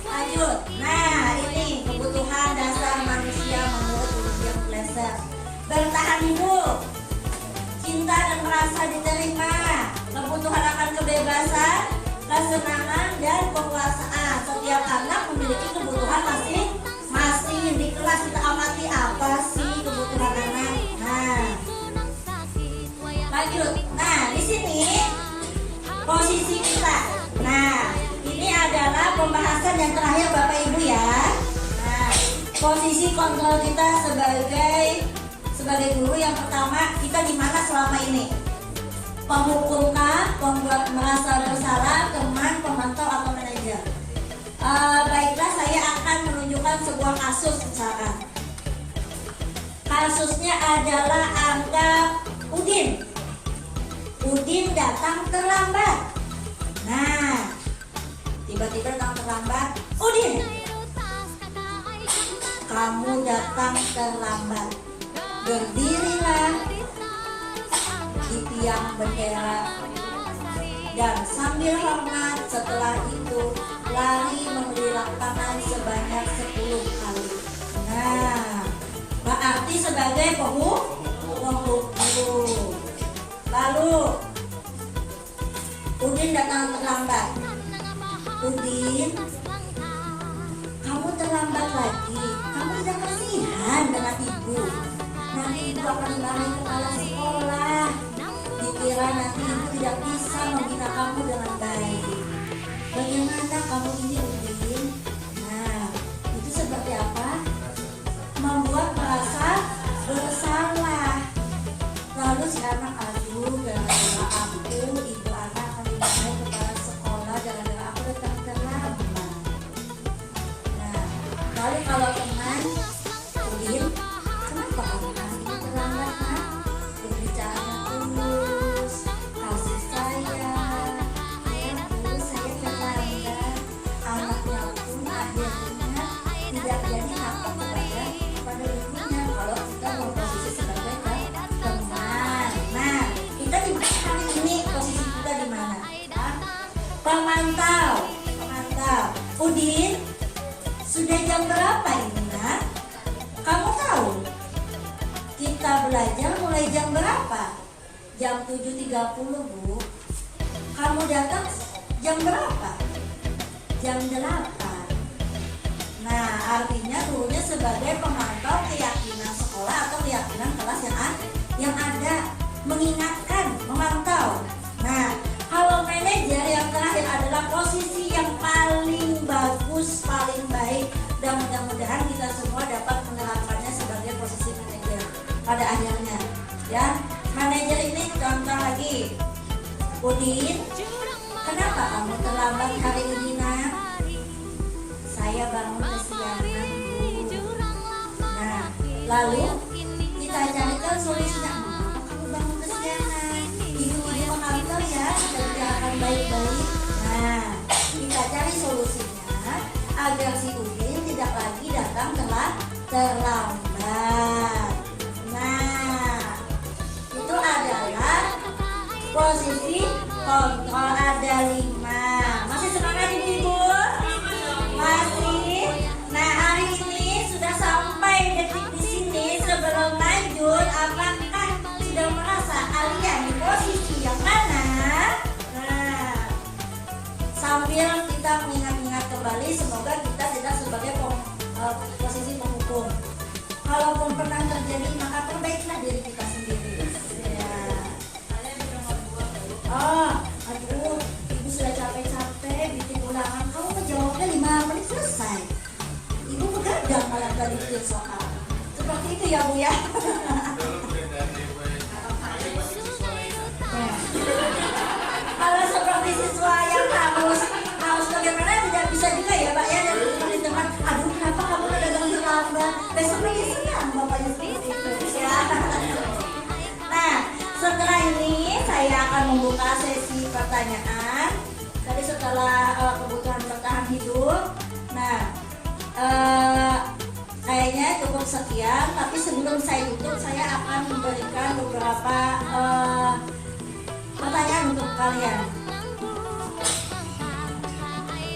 Lanjut. Nah ini kebutuhan dasar manusia menurut William Glasser. Bertahan hidup, cinta dan merasa diterima, kebutuhan akan kebebasan, kesenangan dan kekuasaan. Setiap anak memiliki kebutuhan masing-masing. Di kelas kita amati apa sih kebutuhan anak. Nah, lanjut. Nah, di sini posisi kita. Nah, ini adalah pembahasan yang terakhir Bapak Ibu ya. Nah, posisi kontrol kita sebagai guru yang pertama, kita di mana selama ini? Penghukumkah, pembuat merasa bersalah, teman, pemantau atau manajer? Baiklah, saya akan menunjukkan sebuah kasus misalkan. Kasusnya adalah anggap Udin. Udin datang terlambat. Nah, tiba-tiba datang terlambat. Udin, kamu datang terlambat. Berdirilah di tiang bendera dan sambil hormat setelah itu lari memberi lapangan sebanyak 10 kali. Nah, berarti sebagai penghukum. Lalu Udin datang terlambat. Udin, kamu terlambat lagi. Kamu tidak kasihan dengan ibu. Nanti ibu akan dimarahi kepala sekolah. Dikira nanti ibu tidak bisa membina kamu dengan baik. Bagaimana kamu ini Udin? Nah, itu seperti apa? Membuat merasa bersalah. Lalu si anak, aduh, gara-gara aku ibu anak akan dimarahi kepala sekolah gara-gara aku datang terlambat. Nah, lalu kalau teman, Udin, kenapa kamu hari ini terlambat, nak? Berbicara tulus, kasih sayang. Ya bu, saya terlambat. Anaknya pun akhirnya tidak jadi apa kepada ibunya. Kalau kita memposisi sebagai teman. Nah, kita di mana hari ini? Posisi kita di mana? Pemantau. Udin, sudah jam berapa ini, nak? Kamu tahu? Kita belajar mulai jam berapa? Jam 7.30, Bu. Kamu datang jam berapa? Jam 8. Nah, artinya gurunya sebagai pemantau keyakinan sekolah atau keyakinan kelas yang ada, mengingatkan, memantau. Nah, kalau manajer yang terakhir adalah posisi yang paling bagus, paling baik, dan mudah-mudahan kita semua dapat menerapkannya sebagai posisi manajer pada akhirnya. Ya, manajer ini contoh lagi. Udin, kenapa kamu terlambat hari ini, nak? Saya bangun kesiangan, Bu. Nah, lalu kita carikan solusinya. Mengapa kamu bangun kesiangan? Ibu-ibu mengantar ya, kerjakan baik-baik. Nah, kita cari solusinya agar si Udin tidak lagi datang terlambat. Nah, itu adalah posisi kontrol, ada 5. Masih semangat ibu-ibu? Masih. Nah, hari ini sudah sampai detik di sini. Sebelum lanjut, apakah sudah merasa kalian di posisi yang mana? Nah, sambil kita mengingat-ingat kembali, semoga kita tidak sebagai posisi penghukum. Kalaupun pernah terjadi, maka perbaikilah diri kita sendiri. Ya. Oh, aduh, ibu sudah capek-capek bikin ulangan. Kamu menjawabnya 5 menit selesai. Ibu begadang malah tadi bikin soal. Seperti itu ya, Bu ya. Kalau seperti siswa yang harus bagaimana tidak bisa juga ya, Pak ya, dan teman-teman. Aduh, kenapa kamu datang terlambat? Besok lagi senang bapaknya seperti itu ya. Nah, setelah ini saya akan membuka sesi pertanyaan. Tadi setelah kebutuhan bertahan hidup. Nah, kayaknya cukup sekian. Tapi sebelum saya tutup, saya akan memberikan beberapa pertanyaan untuk kalian.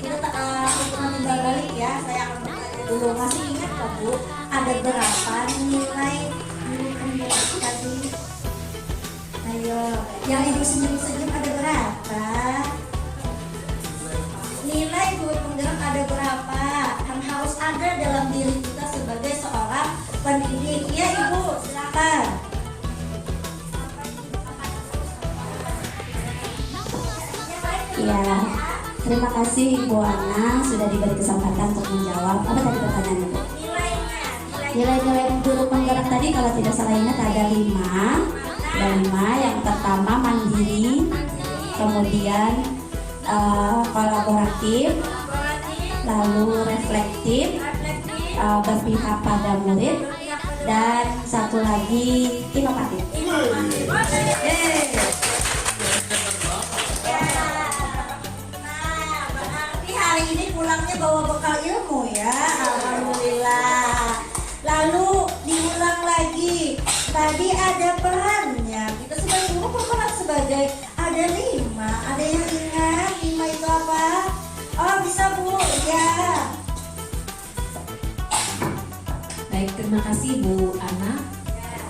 Kita hitungan timbal balik ya. Saya akan bertanya dulu. Masih ingat nggak, Bu? Ada berapa nilai tadi? Ayo, yang ibu senyum-senyum ada berapa? Nilai guru penggerak ada berapa? Yang harus ada dalam diri kita sebagai seorang pendidik. Ya ibu, silakan. Ya, terima kasih Ibu Ana sudah diberi kesempatan untuk menjawab. Apa tadi pertanyaannya, Bu? Nilai-nilai guru penggerak tadi kalau tidak salah ingat ada 5. Dan 5, yang pertama mandiri, kemudian kolaboratif, lalu reflektif, berpihak pada murid, dan satu lagi inovatif. Berarti hari ini pulangnya bawa bekal ilmu ya, alhamdulillah. Lalu diulang lagi, tadi ada perannya. Kita sebagai guru berperan sebagai ada 5. Ada yang ingat 5 itu apa? Oh bisa Bu, ya. Baik, terima kasih Bu Ana.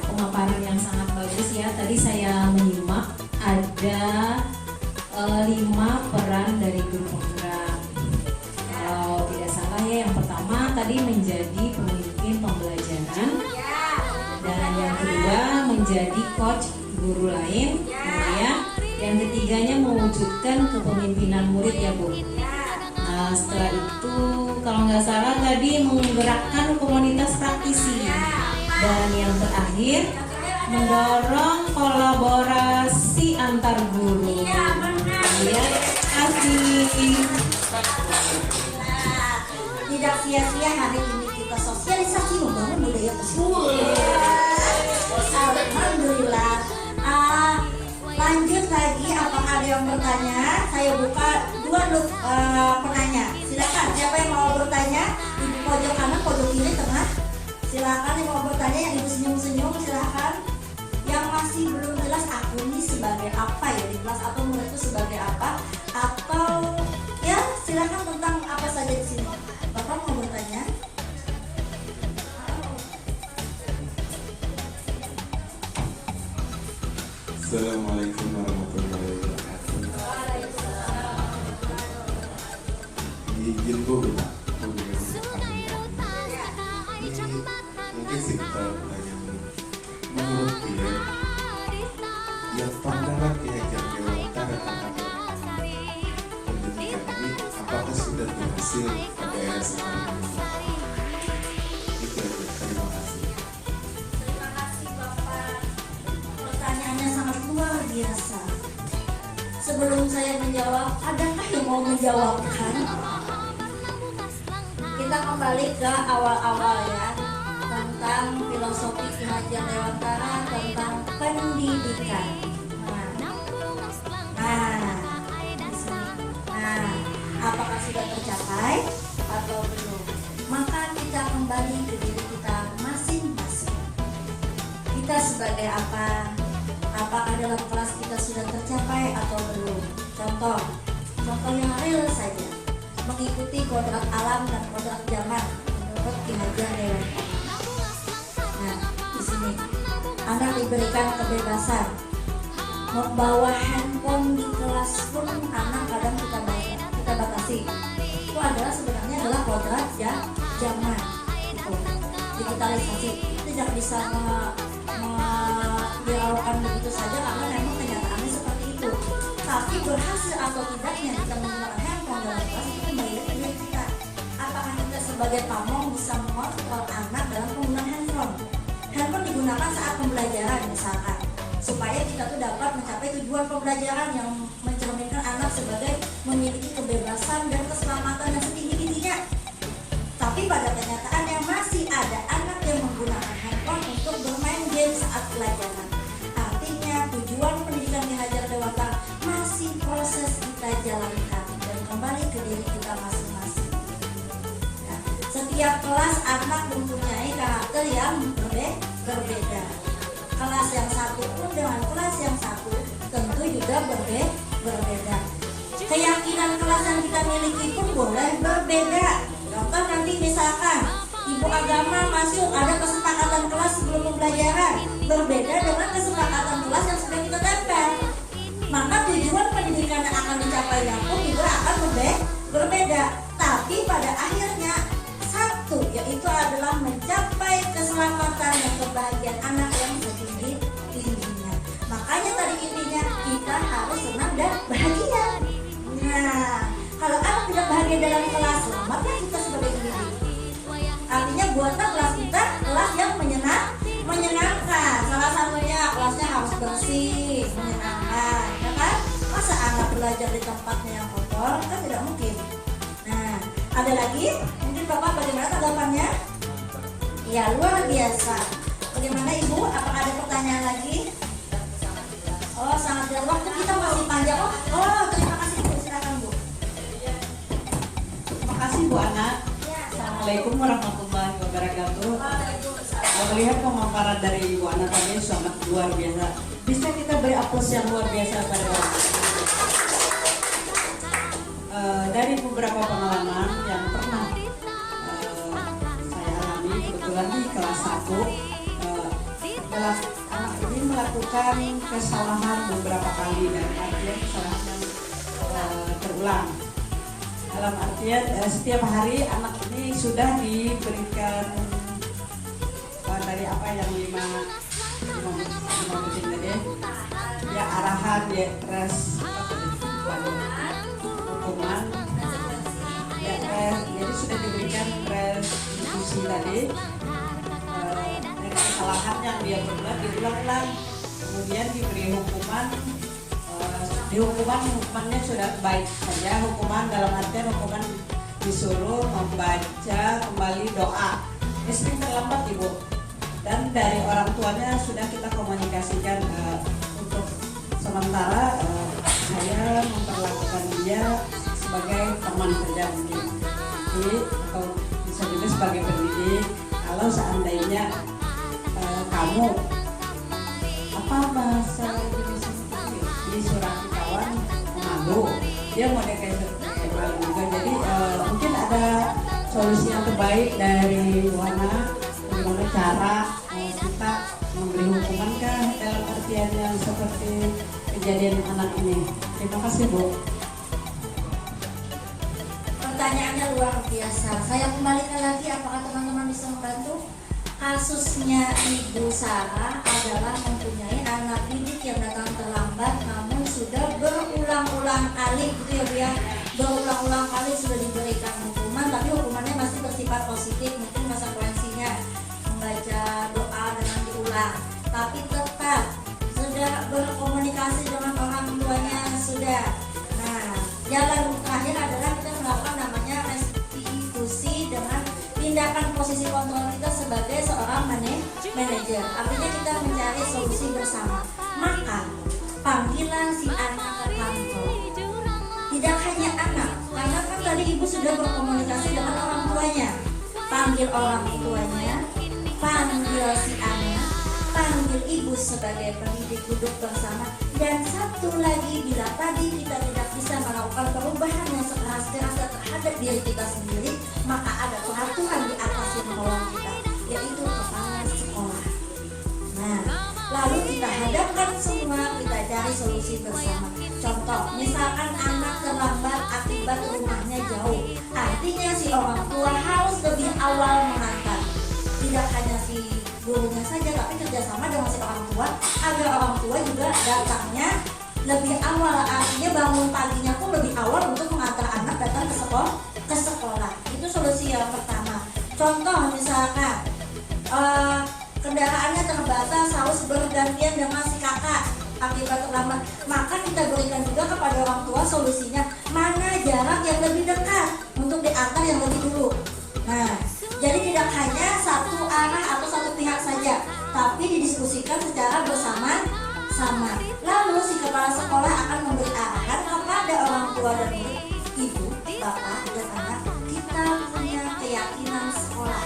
Pemaparan yang sangat bagus ya. Tadi saya menyimak ada 5 peran dari guru penggerak. Kalau tidak salah ya, yang pertama tadi menjadi pemimpin pembelajaran, dan yang kedua menjadi coach guru lain, ya. Yang ketiganya mewujudkan kepemimpinan murid ya Bu. Nah, setelah itu kalau nggak salah tadi menggerakkan komunitas praktisi, dan yang terakhir mendorong kolaborasi antar guru. Ya, kasih. Tidak sia-sia hari ini kita sosialisasi membangun budaya tersebut. Alhamdulillah. Lanjut lagi, apakah ada yang bertanya? Saya buka 2 penanya. Silakan, siapa yang mau bertanya? Di pojok kanan, pojok kiri, tengah. Silakan yang mau bertanya, yang ibu senyum-senyum silakan. Yang masih belum jelas aku ini sebagai apa ya di kelas, atau murid itu sebagai apa, atau ya silakan tentang apa saja di sini. Bapak mau bertanya? Assalamualaikum warahmatullahi wabarakatuh. Izin Bu, Itu aja. Terima kasih. Terima kasih Bapak. Pertanyaannya sangat luar biasa. Sebelum saya menjawab, adakah yang mau menjawabkan? Kita kembali ke awal-awal ya, tentang filosofi Ki Hajar Dewantara tentang pendidikan. Nah, apakah sudah tercapai atau belum? Maka kita kembali ke diri kita masing-masing. Kita sebagai apa? Apakah dalam kelas kita sudah tercapai atau belum? Contoh yang real saja, mengikuti kodrat alam dan kodrat zaman menurut Ki Hajar Dewantara. Nah, di sini anak diberikan kebebasan membawa handphone di kelas pun, anak kadang kita batasi. Itu adalah sebenarnya adalah kodrat zaman. Itu digitalisasi itu tidak bisa dihiraukan begitu saja karena memang kenyataannya seperti itu. Tapi berhasil atau tidaknya kita menggunakan handphone dalam kelas itu kembali ke diri kita. Apakah kita sebagai pamong bisa mengontrol anak dalam penggunaan handphone? Handphone digunakan saat pembelajaran misalkan, supaya kita tuh dapat mencapai tujuan pembelajaran yang mencerminkan anak sebagai memiliki kebebasan dan keselamatan yang setinggi-tingginya. Tapi pada kenyataannya masih ada anak yang menggunakan handphone untuk bermain game saat pelajaran. Artinya tujuan pendidikan Ki Hajar Dewantara masih proses kita jalankan dan kembali ke diri kita masing-masing. Ya, setiap kelas anak mempunyai karakter yang berbeda. Kelas yang satu pun dengan kelas yang satu tentu juga berbeda. Keyakinan kelas yang kita miliki pun boleh berbeda. Contoh nanti misalkan ibu agama masuk, ada kesepakatan kelas sebelum pembelajaran berbeda dengan kesepakatan kelas yang sudah kita tempel. Maka tujuan pendidikan yang akan dicapainya pun juga akan berbeda. Tapi pada akhirnya satu, yaitu adalah mencapai keselamatan dan kebahagiaan anak yang setinggi-tingginya. Makanya tadi intinya kita harus senang dan bahagia. Nah, kalau anak tidak bahagia dalam kelas, selamatnya kita sebagai pendidik. Artinya buatlah kelas kita kelas yang menyenangkan. Salah satunya kelasnya harus bersih, menyenangkan, ya kan? Masa anak belajar di tempatnya yang kotor? Kan tidak mungkin. Nah, ada lagi? Mungkin Bapak bagaimana tanggapannya? Ya, luar biasa. Bagaimana Ibu? Apakah ada pertanyaan lagi? Oh, sangat jelas. Waktu kita masih panjang. Oh, terima kasih Bu. Silakan Bu. Terima kasih Bu Ana. Assalamualaikum warahmatullahi wabarakatuh. Melihat pemaparan dari Ibu Ana tadi sangat luar biasa. Bisa kita beri aplaus yang luar biasa pada dari beberapa pengalaman yang pernah saya alami, kebetulan di kelas 1 adalah anak ini melakukan kesalahan beberapa kali, dan artian kesalahan yang terulang. Dalam artian setiap hari anak ini sudah diberikan dari apa yang 5 menit tadi ya, arahan ya, hukuman ya, jadi sudah diberikan restitusi tadi dari kesalahan yang dia berbuat diulang-ulang, kemudian diberi hukuman. Hukumannya sudah baik saja. Hukuman dalam artian hukuman disuruh membaca kembali doa. Istri terlambat Ibu, dan dari orang tuanya sudah kita komunikasikan untuk sementara saya memperlakukan dia sebagai teman kerja mungkin, jadi atau bisa juga sebagai pendidik. Kalau seandainya kamu apa bahasa Indonesia di surat kawan malu, dia mau kayak malu juga. Jadi mungkin ada solusi yang terbaik dari Wana, bagaimana cara kita memberi hukuman kah dalam artian yang seperti kejadian anak ini. Terima kasih Bu. Pertanyaannya luar biasa. Saya kembalikan lagi, apakah teman-teman bisa membantu? Kasusnya Ibu Sarah adalah mempunyai anak didik yang datang terlambat, namun sudah berulang-ulang kali gitu ya Bu ya, berulang-ulang kali sudah diberikan hukuman, tapi hukumannya berkomunikasi dengan orang tuanya sudah. Nah, jalan terakhir adalah kita melakukan namanya restitusi dengan tindakan posisi kontrol kita sebagai seorang manajer. Artinya kita mencari solusi bersama. Maka panggilan si anak ke kantor. Tidak hanya anak, karena kan tadi ibu sudah berkomunikasi dengan orang tuanya. Panggil orang tuanya, panggil si anak, panggil ibu sebagai pendidik, duduk bersama. Dan satu lagi, bila tadi kita tidak bisa melakukan perubahan yang sekeras-kerasnya terhadap diri kita sendiri, maka ada peraturan di atas yang menolong kita, yaitu kepala sekolah. Nah, lalu kita hadapkan semua, kita cari solusi bersama. Contoh, misalkan anak terlambat akibat rumahnya jauh, artinya si orang tua harus lebih awal mengantar. Tidak hanya si gurunya saja, tapi kerjasama dengan si orang tua agar orang tua juga datangnya lebih awal. Artinya bangun paginya pun lebih awal untuk mengantar anak datang ke sekolah. Itu solusi yang pertama. Contoh misalkan kendaraannya terbatas, harus bergantian dengan si kakak akibat terlambat, maka kita berikan juga kepada orang tua solusinya mana jarak yang lebih dekat untuk diantar yang lebih dulu. Nah, jadi tidak hanya satu arah atau satu pihak saja, tapi didiskusikan secara bersama-sama. Lalu si kepala sekolah akan memberi arahan kepada orang tua dan ibu, bapak dan anak. Kita punya keyakinan sekolah.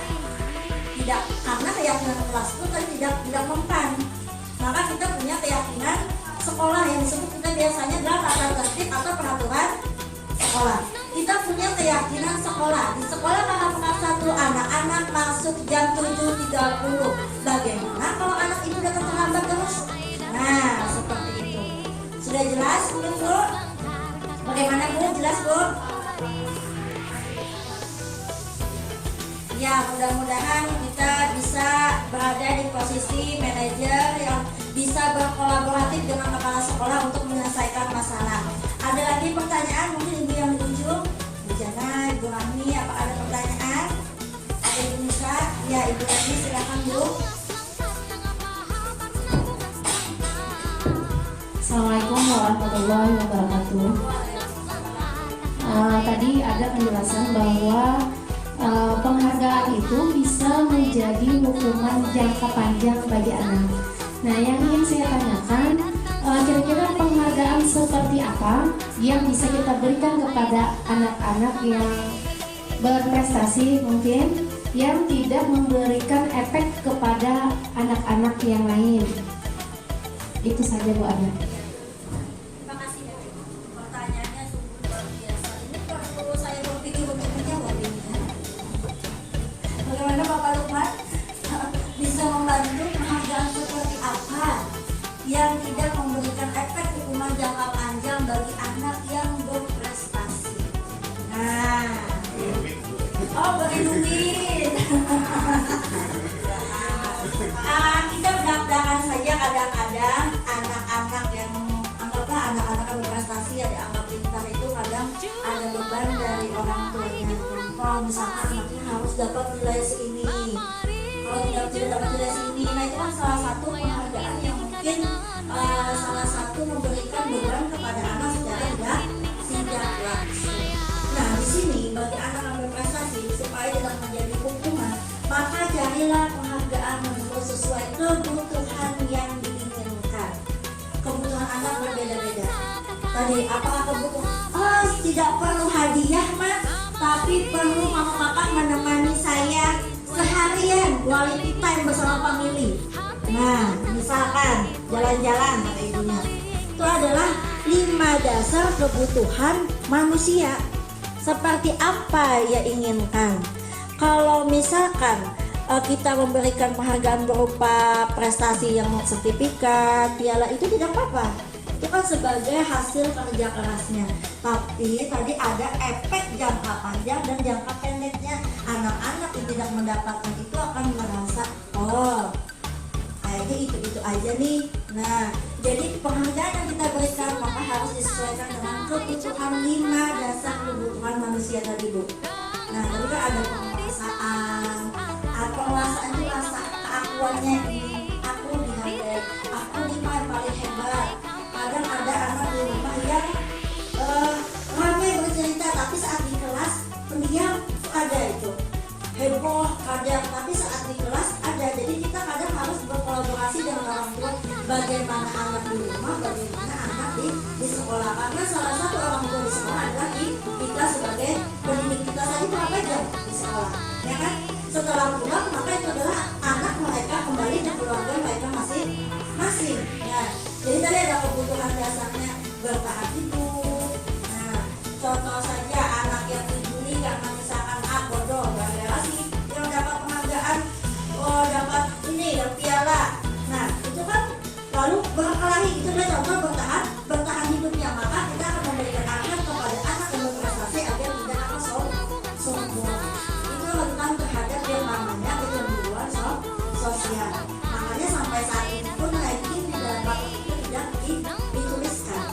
Tidak, karena keyakinan kelas itu kan tidak mempan. Maka kita punya keyakinan sekolah yang disebut kita biasanya adalah tata tertib atau peraturan sekolah. Kita punya keyakinan sekolah. Di sekolah kelas 1 anak-anak masuk jam 7.30. Bagaimana kalau anak itu datang terlambat terus? Nah, seperti itu. Sudah jelas belum, Bu? Bagaimana, Bu? Jelas, Bu? Ya, mudah-mudahan kita bisa berada di posisi manajer yang bisa berkolaboratif dengan kepala sekolah untuk menyelesaikan masalah. Ada lagi pertanyaan mungkin ibu yang ditunjuk? Bu Jana, Ibu Rami, apa ada pertanyaan? Ada Ibu Nisa? Ya, Ibu Rami, silakan Bu. Assalamualaikum warahmatullahi wabarakatuh. Tadi ada penjelasan bahwa penghargaan itu bisa menjadi hukuman jangka panjang bagi anak. Nah, yang ingin saya tanyakan, kira-kira penghargaan seperti apa yang bisa kita berikan kepada anak-anak yang berprestasi mungkin, yang tidak memberikan efek kepada anak-anak yang lain? Itu saja Bu Ana. Terima kasih, Bu. Pertanyaannya sungguh luar biasa. Ini perlu saya berpikir untuk menjawab ini. Bagaimana Bapak Lukman bisa membantu penghargaan seperti apa yang tidak memberikan efek hukuman jangka panjang bagi anak yang berprestasi? Nah, bagi duit. Kita bedakan saja kadang-kadang anak-anak yang anggaplah anak-anak yang berprestasi ya dianggap pintar itu kadang ada beban dari orang tuanya. Contoh misalkan anaknya harus dapat nilai segini, kalau tidak dapat nilai segini, nah itu kan salah satu penghargaan yang mungkin salah satu memberikan beban kepada anak secara tidak langsung. Nah di sini bagi anak yang berprestasi supaya tidak menjadi hukuman, maka carilah penghargaan menurut sesuai kebutuhan yang diinginkan. Kebutuhan anak berbeda-beda. Tadi apakah kebutuhan? Tidak perlu hadiah Mas, tapi perlu mama papa menemani saya seharian quality time bersama family. Nah, misalkan jalan-jalan kata ibunya. Itu adalah 5 dasar kebutuhan manusia. Seperti apa ia inginkan. Kalau misalkan kita memberikan penghargaan berupa prestasi yang sertifikat, piala, itu tidak apa-apa. Itu kan sebagai hasil kerja kerasnya. Tapi tadi ada efek jangka panjang dan jangka pendeknya. Anak-anak yang tidak mendapatkan itu akan merasa, kayaknya itu aja nih. Nah, jadi penghargaan yang kita berikan maka harus disesuaikan dengan kebutuhan 5 dasar kebutuhan manusia tadi, Bu. Nah, tadi kan ada penguasaan. Penguasaan itu rasa keakuannya ini. Aku dihargai, aku paling hebat. ada itu heboh kadang, tapi saat di kelas ada. Jadi kita kadang harus berkolaborasi dengan orang tua, bagaimana anak di rumah, bagaimana anak di sekolah, karena salah satu orang tua di sekolah adalah kita sebagai pendidik. Kita saja berapa jam di sekolah, ya kan? Setelah pulang maka itu adalah anak mereka kembali ke keluarga mereka masing-masing. Ya, jadi tadi ada kebutuhan dasarnya bertahan hidup. Nah, contoh saja anak yang dibully karena misalkan bodoh, gak relasi, yang dapat penghargaan, dapat ini dan piala. Nah, itu kan lalu berkelahi, itu adalah contoh bertahan hidupnya. Maka kita akan memberikan arahan kepada anak yang berprestasi agar tidak akan sombong. Itu tentang terhadap yang namanya kecemburuan sosial. Makanya sampai saat ini pun ranking di dalam batas itu tidak dituliskan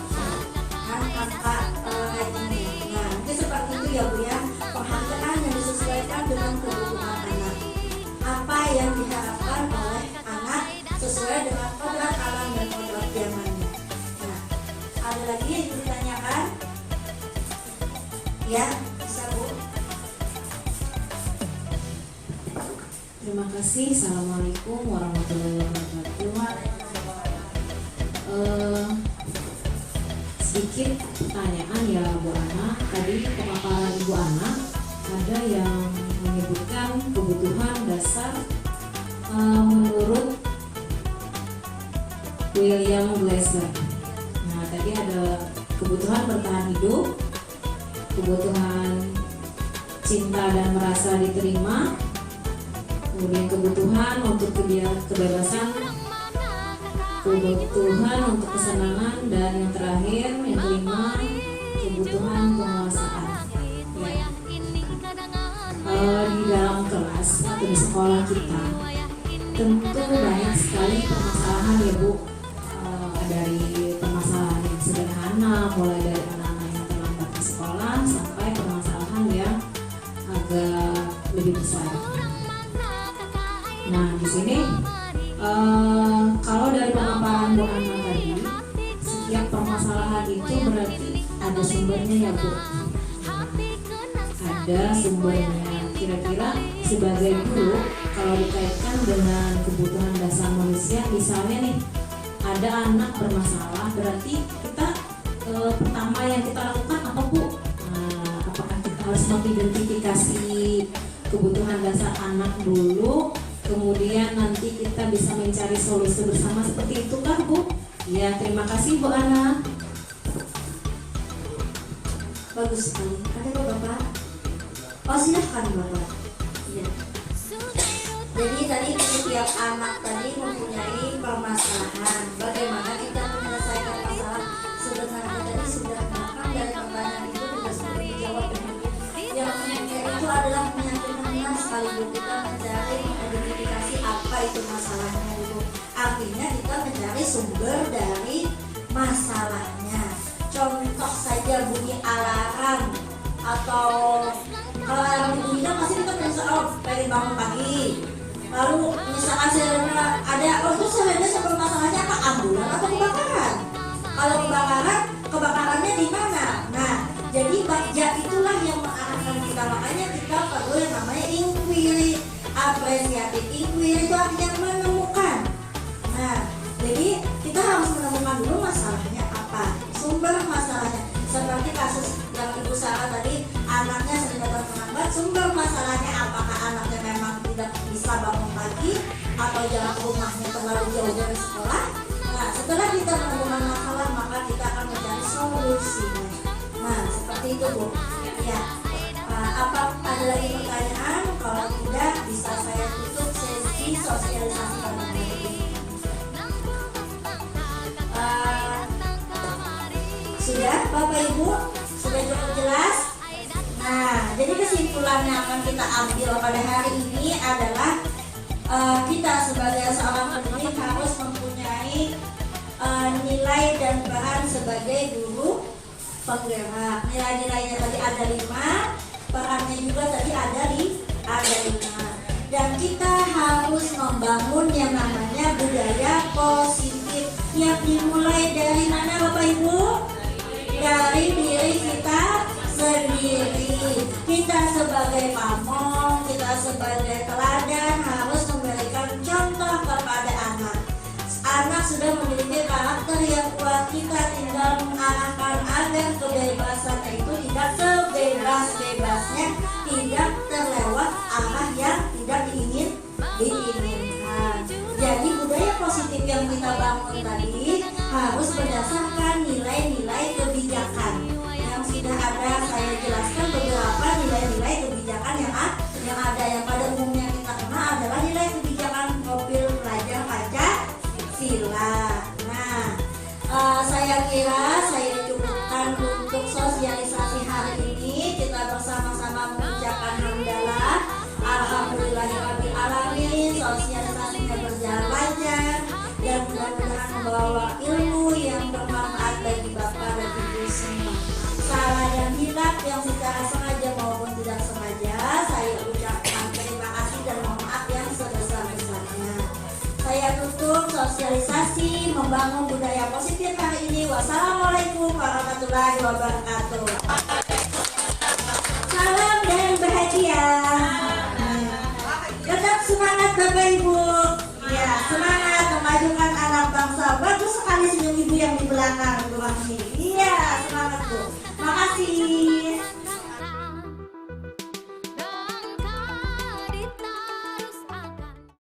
kan angka rankingnya. Nah, itu seperti itu ya Bu ya, penghargaan yang disesuaikan dengan kebutuhan anak, apa yang diharapkan oleh anak sesuai dengan kodrat alam dan kodrat zamannya. Nah, ada lagi yang ditanyakan? Ya, bisa Bu. Terima kasih. Assalamualaikum warahmatullahi wabarakatuh. Sedikit pertanyaan ya Bu Ana. Tadi pemaparan Ibu Ana ada yang menyebutkan kebutuhan dasar menurut William Glasser. Nah, tadi ada kebutuhan bertahan hidup, kebutuhan cinta dan merasa diterima, kemudian kebutuhan untuk kebebasan, kebutuhan untuk kesenangan, dan yang terakhir yang kelima kebutuhan penguasaan. Ya. Di dalam kelas atau di sekolah kita tentu banyak sekali permasalahan ya Bu, dari permasalahan yang sederhana mulai dari anak-anak yang terlambat ke sekolah sampai permasalahan yang agak lebih besar. Nah, di sini kalau dari pemaparan Bu Ana tadi, setiap permasalahan itu berarti ada sumbernya ya Bu. Ada sumbernya. Kira-kira sebagai guru, kalau dikaitkan dengan kebutuhan dasar manusia, misalnya nih ada anak bermasalah, berarti kita pertama yang kita lakukan apa Bu? Apakah kita harus mengidentifikasi kebutuhan dasar anak dulu, kemudian nanti kita bisa mencari solusi bersama seperti itu kan Bu? Ya, terima kasih Bu Ana. Bagus sekali. Ada kok Bapak? Oh, silahkan Bapak. Ya. Jadi tadi setiap anak tadi mempunyai permasalahan. Bagaimana kita menyelesaikan masalah sebenarnya tadi sudah makan dari pertanyaan itu juga sudah dijawab dengan yang itu adalah meyakinkan sekaligus kita mencari identifikasi apa itu masalahnya dulu. Artinya kita mencari sumber dari masalahnya. Contoh saja bunyi alarm atau kalau alarm dibunyikan pasti kita merasa pengen bangun pagi. Lalu misalkan sirena ada, itu sirena sebelum masalahnya apa? Ambulan atau kebakaran? Kalau kebakarannya di mana? Nah, jadi bakja itulah yang mengarahkan kita. Makanya kita perlu yang namanya inquiry, apresiatif. Inquiry itu artinya menemukan. Nah, jadi kita harus menemukan dulu masalahnya apa, sumber masalahnya. Seperti kasus yang Ibu Sarah tadi, anaknya sering datang terlambat. Sumber masalahnya apakah anaknya memang tidak bisa bangun pagi atau jarak rumahnya terlalu jauh dari sekolah. Nah, setelah kita menemukan masalah, maka kita akan mencari solusinya. Nah, seperti itu Bu. Ya, apa ada lagi pertanyaan? Kalau tidak, bisa saya tutup sesi sosialisasi pada hari ini. Sudah Bapak Ibu? Sudah cukup jelas? Nah, jadi kesimpulan yang akan kita ambil pada hari ini adalah kita sebagai seorang pendidik harus mempunyai nilai dan peran sebagai guru penggerak. Nilai-nilainya tadi ada 5, perannya juga tadi ada 5. Dan kita harus membangun yang namanya budaya positif yang dimulai dari mana Bapak Ibu? Dari diri kita sendiri. Kita sebagai pamong, kita sebagai teladan harus memberikan contoh kepada anak. Anak sudah memiliki karakter yang kuat, kita tinggal mengarahkan agar kebebasan itu tidak sebebas-bebasnya, tidak terlewat arah yang tidak diinginkan. Jadi budaya positif yang kita bangun tadi harus berdasarkan nilai-nilai kebijakan yang sudah ada. Saya jelaskan beberapa nilai-nilai kebijakan yang ada, yang pada umumnya kita kenal adalah nilai kebijakan mobil pelajar Pancasila. Nah, saya kira saya cukupkan untuk sosialisasi hari ini. Kita bersama-sama mengucapkan hamdalah, alhamdulillahirabbil alamin. Sosialisasinya berjalan lancar dan mudah-mudahan membawa ilmu yang bermanfaat bagi Bapak dan Ibu semua. Salah dan hilaf yang secara sengaja maupun tidak sengaja, saya ucapkan terima kasih dan mohon maaf yang sebesar-besarnya. Saya tutup sosialisasi membangun budaya positif hari ini. Wassalamualaikum warahmatullahi wabarakatuh. Salam dan bahagia. Tetap semangat Bapak Ibu. Ya, semangat memajukan anak bangsa. Bagus sekali senyum ibu yang di belakang ruang ini. Iya, semangat Bu. Makasih.